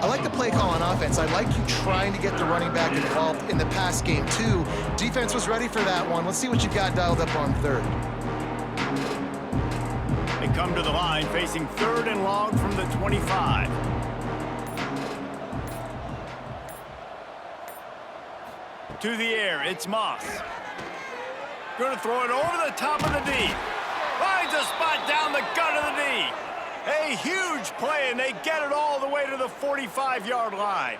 I like the play call on offense. I like you trying to get the running back involved in the pass game, too. Defense was ready for that one. Let's see what you got dialed up on third. They come to the line facing 3rd and long from the 25. To the air, it's Moss. Going to throw it over the top of the D. Finds a spot down the gut of the D. A huge play, and they get it all the way to the 45-yard line.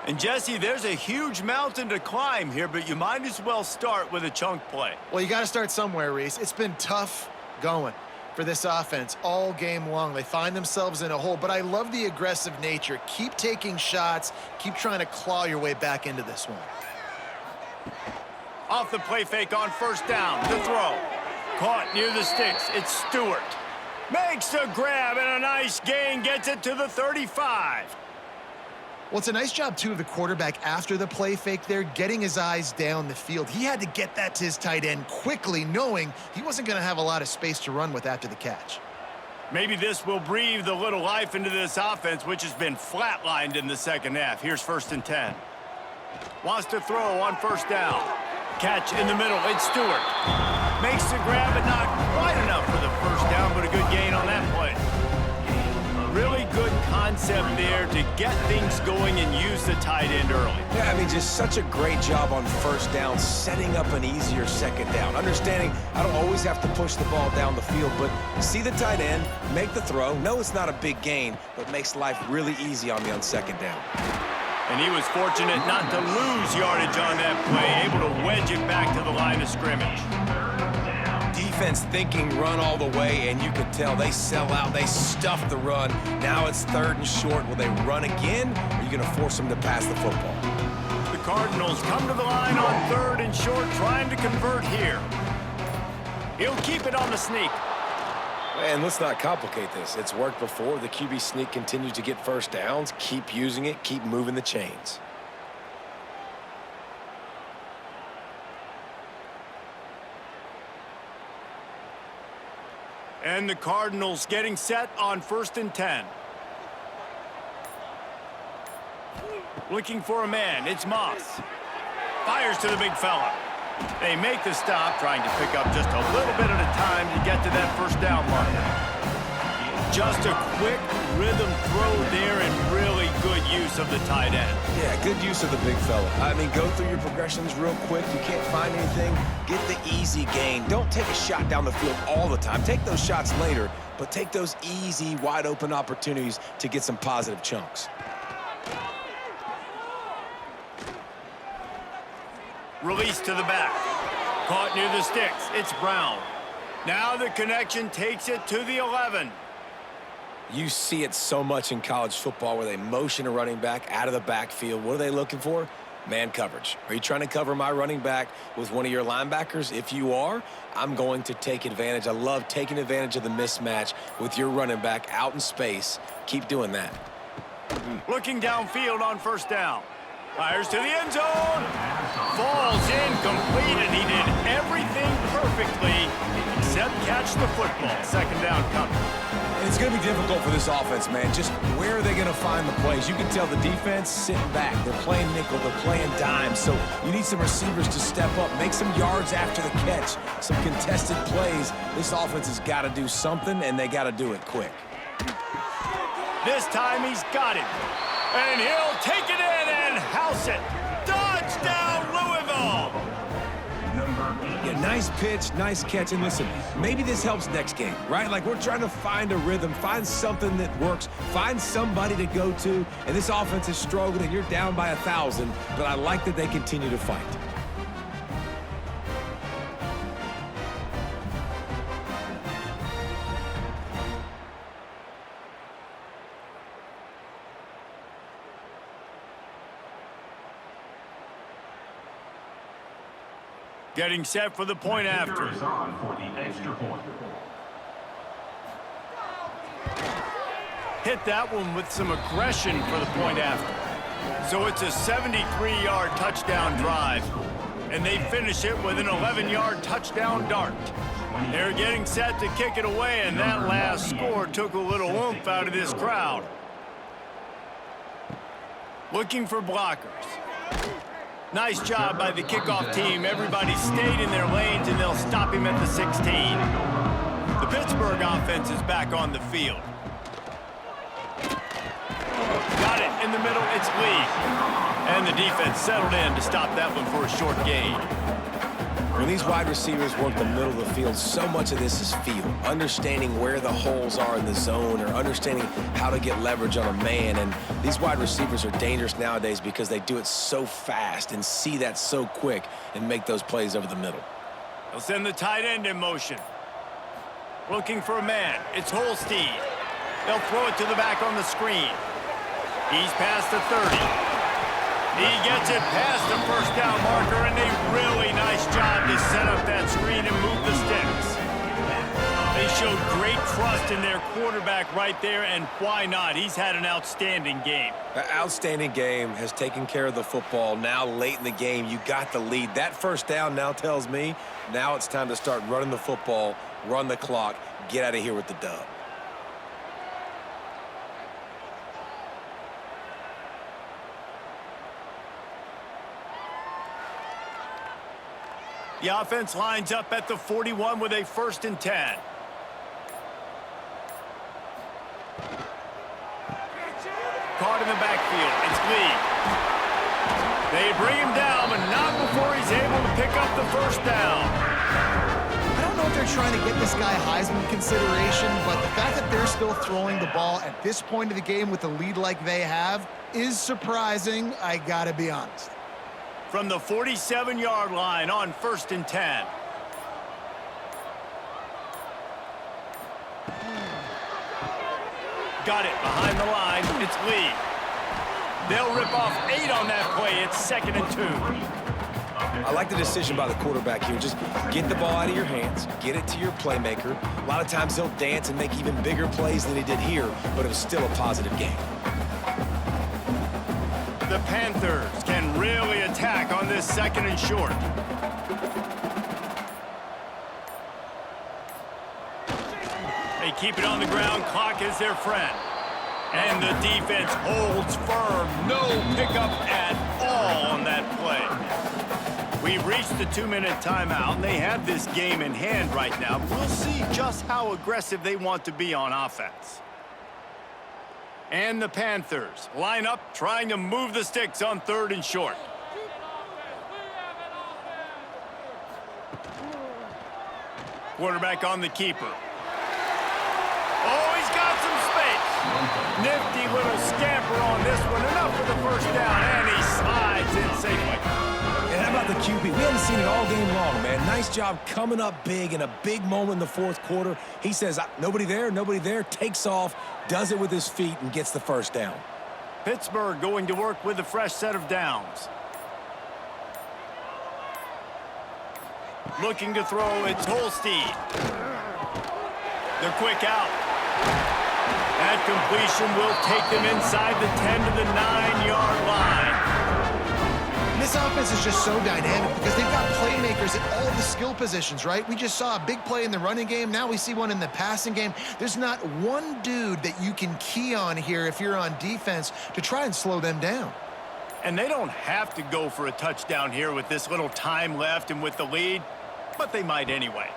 And, Jesse, there's a huge mountain to climb here, but you might as well start with a chunk play. Well, you got to start somewhere, Reese. It's been tough going for this offense all game long. They find themselves in a hole, but I love the aggressive nature. Keep taking shots. Keep trying to claw your way back into this one. Off the play fake on 1st down. The throw. Caught near the sticks. It's Stewart. Makes a grab and a nice gain. Gets it to the 35. Well, it's a nice job, too, of the quarterback after the play fake there, getting his eyes down the field. He had to get that to his tight end quickly, knowing he wasn't going to have a lot of space to run with after the catch. Maybe this will breathe a little life into this offense, which has been flatlined in the second half. Here's 1st and 10. Wants to throw on 1st down. Catch in the middle. It's Stewart. Makes the grab, but not quite enough for the 1st down, but a good gain on that play. Really good concept there to get things going and use the tight end early. Yeah, I mean, just such a great job on 1st down, setting up an easier 2nd down. Understanding I don't always have to push the ball down the field, but see the tight end, make the throw. No, it's not a big gain, but makes life really easy on me on 2nd down. And he was fortunate not to lose yardage on that play, able to wedge it back to the line of scrimmage. Defense thinking run all the way, and you can tell they sell out. They stuff the run. Now it's 3rd and short. Will they run again, or are you going to force them to pass the football? The Cardinals come to the line on 3rd and short, trying to convert here. He'll keep it on the sneak. And let's not complicate this. It's worked before. The QB sneak continues to get 1st downs. Keep using it. Keep moving the chains. And the Cardinals getting set on 1st and 10. Looking for a man. It's Moss. Fires to the big fella. They make the stop, trying to pick up just a little bit at a time to get to that 1st down marker. Just a quick rhythm throw there and really good use of the tight end. Yeah, good use of the big fella. I mean, go through your progressions real quick. You can't find anything, get the easy gain. Don't take a shot down the field all the time. Take those shots later, but take those easy, wide-open opportunities to get some positive chunks. Release to the back. Caught near the sticks. It's Brown. Now the connection takes it to the 11. You see it so much in college football where they motion a running back out of the backfield. What are they looking for? Man coverage. Are you trying to cover my running back with one of your linebackers? If you are, I'm going to take advantage. I love taking advantage of the mismatch with your running back out in space. Keep doing that. Looking downfield on 1st down. Fires to the end zone. Falls incomplete, and he did everything perfectly except catch the football. 2nd down coming. It's going to be difficult for this offense, man. Just where are they going to find the plays? You can tell the defense sitting back. They're playing nickel. They're playing dime. So you need some receivers to step up, make some yards after the catch, some contested plays. This offense has got to do something, and they got to do it quick. This time he's got it. And he'll take it in and house it. Touchdown, Louisville! Yeah, nice pitch, nice catch. And listen, maybe this helps next game, right? Like, we're trying to find a rhythm, find something that works, find somebody to go to. And this offense is struggling, and you're down by 1,000. But I like that they continue to fight. Getting set for the point after. Hit that one with some aggression for the point after. So it's a 73-yard touchdown drive. And they finish it with an 11-yard touchdown dart. They're getting set to kick it away, and that last score took a little oomph out of this crowd. Looking for blockers. Nice job by the kickoff team. Everybody stayed in their lanes, and they'll stop him at the 16. The Pittsburgh offense is back on the field. Got it in the middle. It's Lee. And the defense settled in to stop that one for a short gain. When these wide receivers work the middle of the field, so much of this is feel. Understanding where the holes are in the zone or understanding how to get leverage on a man. And these wide receivers are dangerous nowadays because they do it so fast and see that so quick and make those plays over the middle. They'll send the tight end in motion. Looking for a man. It's Holstein. They'll throw it to the back on the screen. He's past the 30. He gets it past the first down marker, and a really nice job to set up that screen and move the sticks. They showed great trust in their quarterback right there, and why not? He's had an outstanding game. An outstanding game, has taken care of the football. Now late in the game, you got the lead. That first down now tells me now it's time to start running the football, run the clock, get out of here with the dub. The offense lines up at the 41 with a 1st and 10. Caught in the backfield. It's Lee. They bring him down, but not before he's able to pick up the first down. I don't know if they're trying to get this guy Heisman consideration, but the fact that they're still throwing the ball at this point of the game with a lead like they have is surprising, I gotta be honest. From the 47-yard line on 1st and 10. Got it behind the line. It's Lee. They'll rip off 8 on that play. It's 2nd and 2. I like the decision by the quarterback here. Just get the ball out of your hands, get it to your playmaker. A lot of times he'll dance and make even bigger plays than he did here, but it was still a positive game. The Panthers can really attack on this 2nd and short. They keep it on the ground. Clock is their friend. And the defense holds firm. No pickup at all on that play. We've reached the 2-minute timeout, and they have this game in hand right now. We'll see just how aggressive they want to be on offense. And the Panthers line up trying to move the sticks on 3rd and short. Quarterback on the keeper. Oh, he's got some space. Nifty little scamper on this one. Enough for the first down, and he slides in safely. And how about the QB? We haven't seen it all game long, man. Nice job coming up big in a big moment in the 4th quarter. He says, nobody there, takes off, does it with his feet, and gets the first down. Pittsburgh going to work with a fresh set of downs. Looking to throw, it's Holstein. They're quick out. That completion will take them inside the 10 to the 9-yard line. This offense is just so dynamic because they've got playmakers at all the skill positions, right? We just saw a big play in the running game. Now we see one in the passing game. There's not one dude that you can key on here if you're on defense to try and slow them down. And they don't have to go for a touchdown here with this little time left and with the lead, but they might anyway.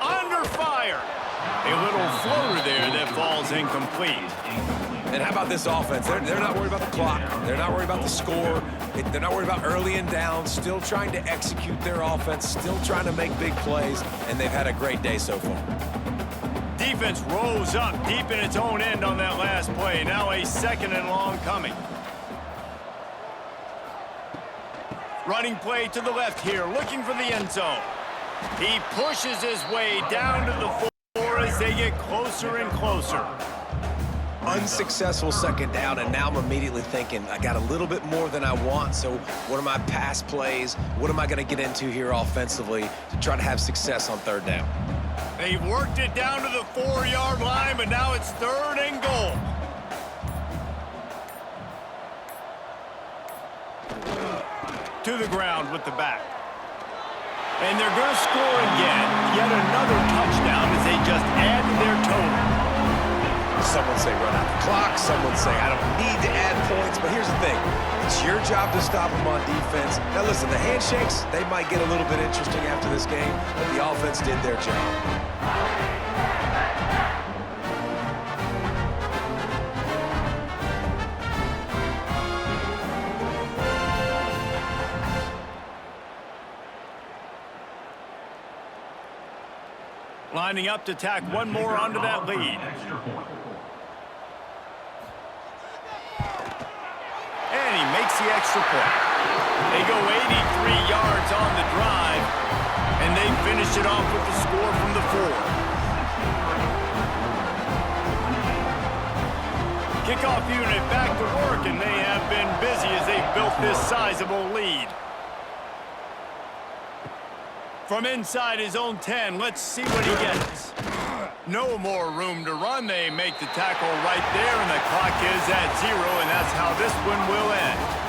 Under fire. A little floater there that falls incomplete. And how about this offense? They're not worried about the clock. They're not worried about the score. They're not worried about early and down. Still trying to execute their offense. Still trying to make big plays. And they've had a great day so far. Defense rose up deep in its own end on that last play. Now a 2nd and long coming. Running play to the left here. Looking for the end zone. He pushes his way down to the 4 as they get closer and closer. Unsuccessful 2nd down, and now I'm immediately thinking, I got a little bit more than I want, so what are my pass plays? What am I going to get into here offensively to try to have success on 3rd down? They've worked it down to the 4-yard line, but now it's 3rd and goal. To the ground with the back. And they're going to score again. Yet another touchdown as they just add to their total. Some would say run out the clock. Some would say I don't need to add points. But here's the thing. It's your job to stop them on defense. Now, listen, the handshakes, they might get a little bit interesting after this game, but the offense did their job. Lining up to tack one more onto that lead. And he makes the extra point. They go 83 yards on the drive, and they finish it off with the score from the 4. Kickoff unit back to work, and they have been busy as they've built this sizable lead. From inside his own 10, let's see what he gets. No more room to run. They make the tackle right there, and the clock is at 0, and that's how this one will end.